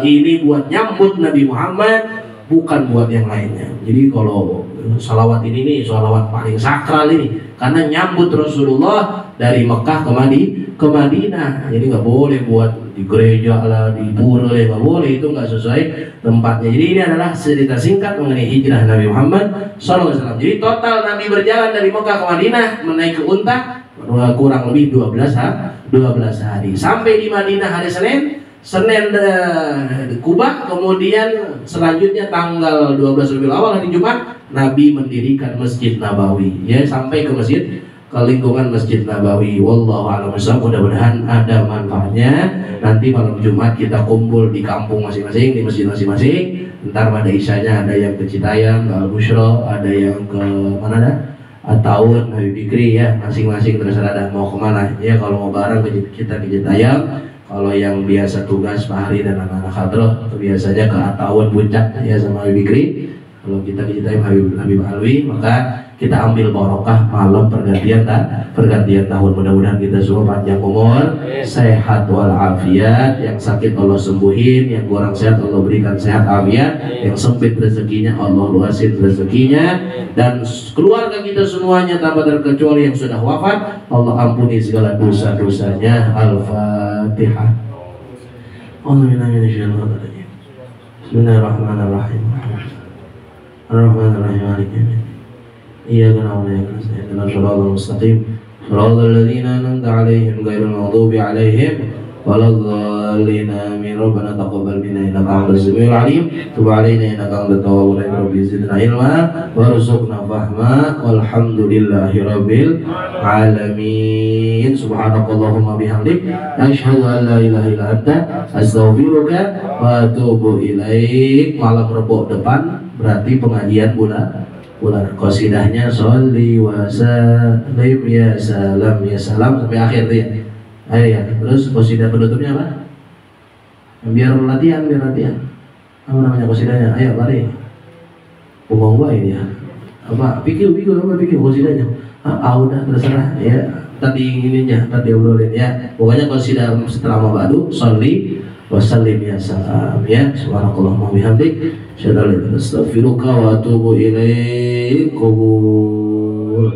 Ini buat nyambut Nabi Muhammad, bukan buat yang lainnya. Jadi kalau salawat ini nih salawat paling sakral ini, karena nyambut Rasulullah dari Mekah ke Madinah. Jadi nggak boleh buat di gereja lah, di pura, nggak boleh, itu nggak sesuai tempatnya. Jadi ini adalah cerita singkat mengenai hijrah Nabi Muhammad SAW. Jadi total Nabi berjalan dari Mekah ke Madinah menaiki unta kurang lebih 12 hari. Sampai di Madinah hari Senin di Kuba, kemudian selanjutnya tanggal 12 Rabiul Awal hari Jumat Nabi mendirikan Masjid Nabawi, ya, sampai ke lingkungan Masjid Nabawi. Wallahu a'lam bishawab. Mudah-mudahan ada manfaatnya. Nanti malam Jumat kita kumpul di kampung masing-masing, di masjid masing-masing. Ntar pada isyanya ada yang ke Citayam, ke Al-Bushra, ada yang ke mana dah? At-Ta'un, Habib Bikri, ya, masing-masing terserah ada mau kemana. Ya, kalau mau bareng kita ke Citayam. Kalau yang biasa tugas Pak Hari dan anak-anak Khadroh itu biasanya ke At-Ta'un Puncak, ya, sama Habib Bikri. Kalau kita ke Citayam Habib Alwi, maka kita ambil barokah malam pergantian tahun. Mudah-mudahan kita semua panjang umur, sehat walafiat, yang sakit Allah sembuhin, yang kurang sehat Allah berikan sehat afiat, yang sempit rezekinya Allah luasin rezekinya, dan keluarga kita semuanya tanpa terkecuali yang sudah wafat Allah ampuni segala dosa-dosanya. Al-Fatihah. Bismillahirrahmanirrahim. Ar-Rahmanir-Rahim. Maliki yaumiddin. Iyyaka na'budu wa iyyaka nasta'in. Ihdinas siratal mustaqim. Shiratal ladzina an'amta 'alaihim ghairil maghdubi 'alaihim waladdallin. Amin. Rabbana taqabbal minna innaka antas samiul 'alim. Tub 'alaina innaka antat tawwabur rahim. Rabbi zidna ilma warzuqna fahma. Walhamdulillahi rabbil alamin. Subhanakallahumma bihamdik asyhadu an la ilaha illa anta astaghfiruka wa atubu ilaik. Malam Rebo depan berarti pengajian bulan qasidahnya sholli wa sallim ya salam sampai akhir tuh, ya. Ayo, ya. Terus qasidah penutupnya apa? Biar latihan. Apa namanya qasidahnya? Ayo lari. Ngomong gua ini ya. Apa? Pikir qasidahnya. Udah terserah, ya. Tadi ininya tadi obrolin, ya. Pokoknya qasidah setelah mabadu sholli wa sallim ya salam, ya. Subhanakallahumma bihamdik asyhadu an la ilaha illa anta astaghfiruka wa atubu ilaik. Qabul.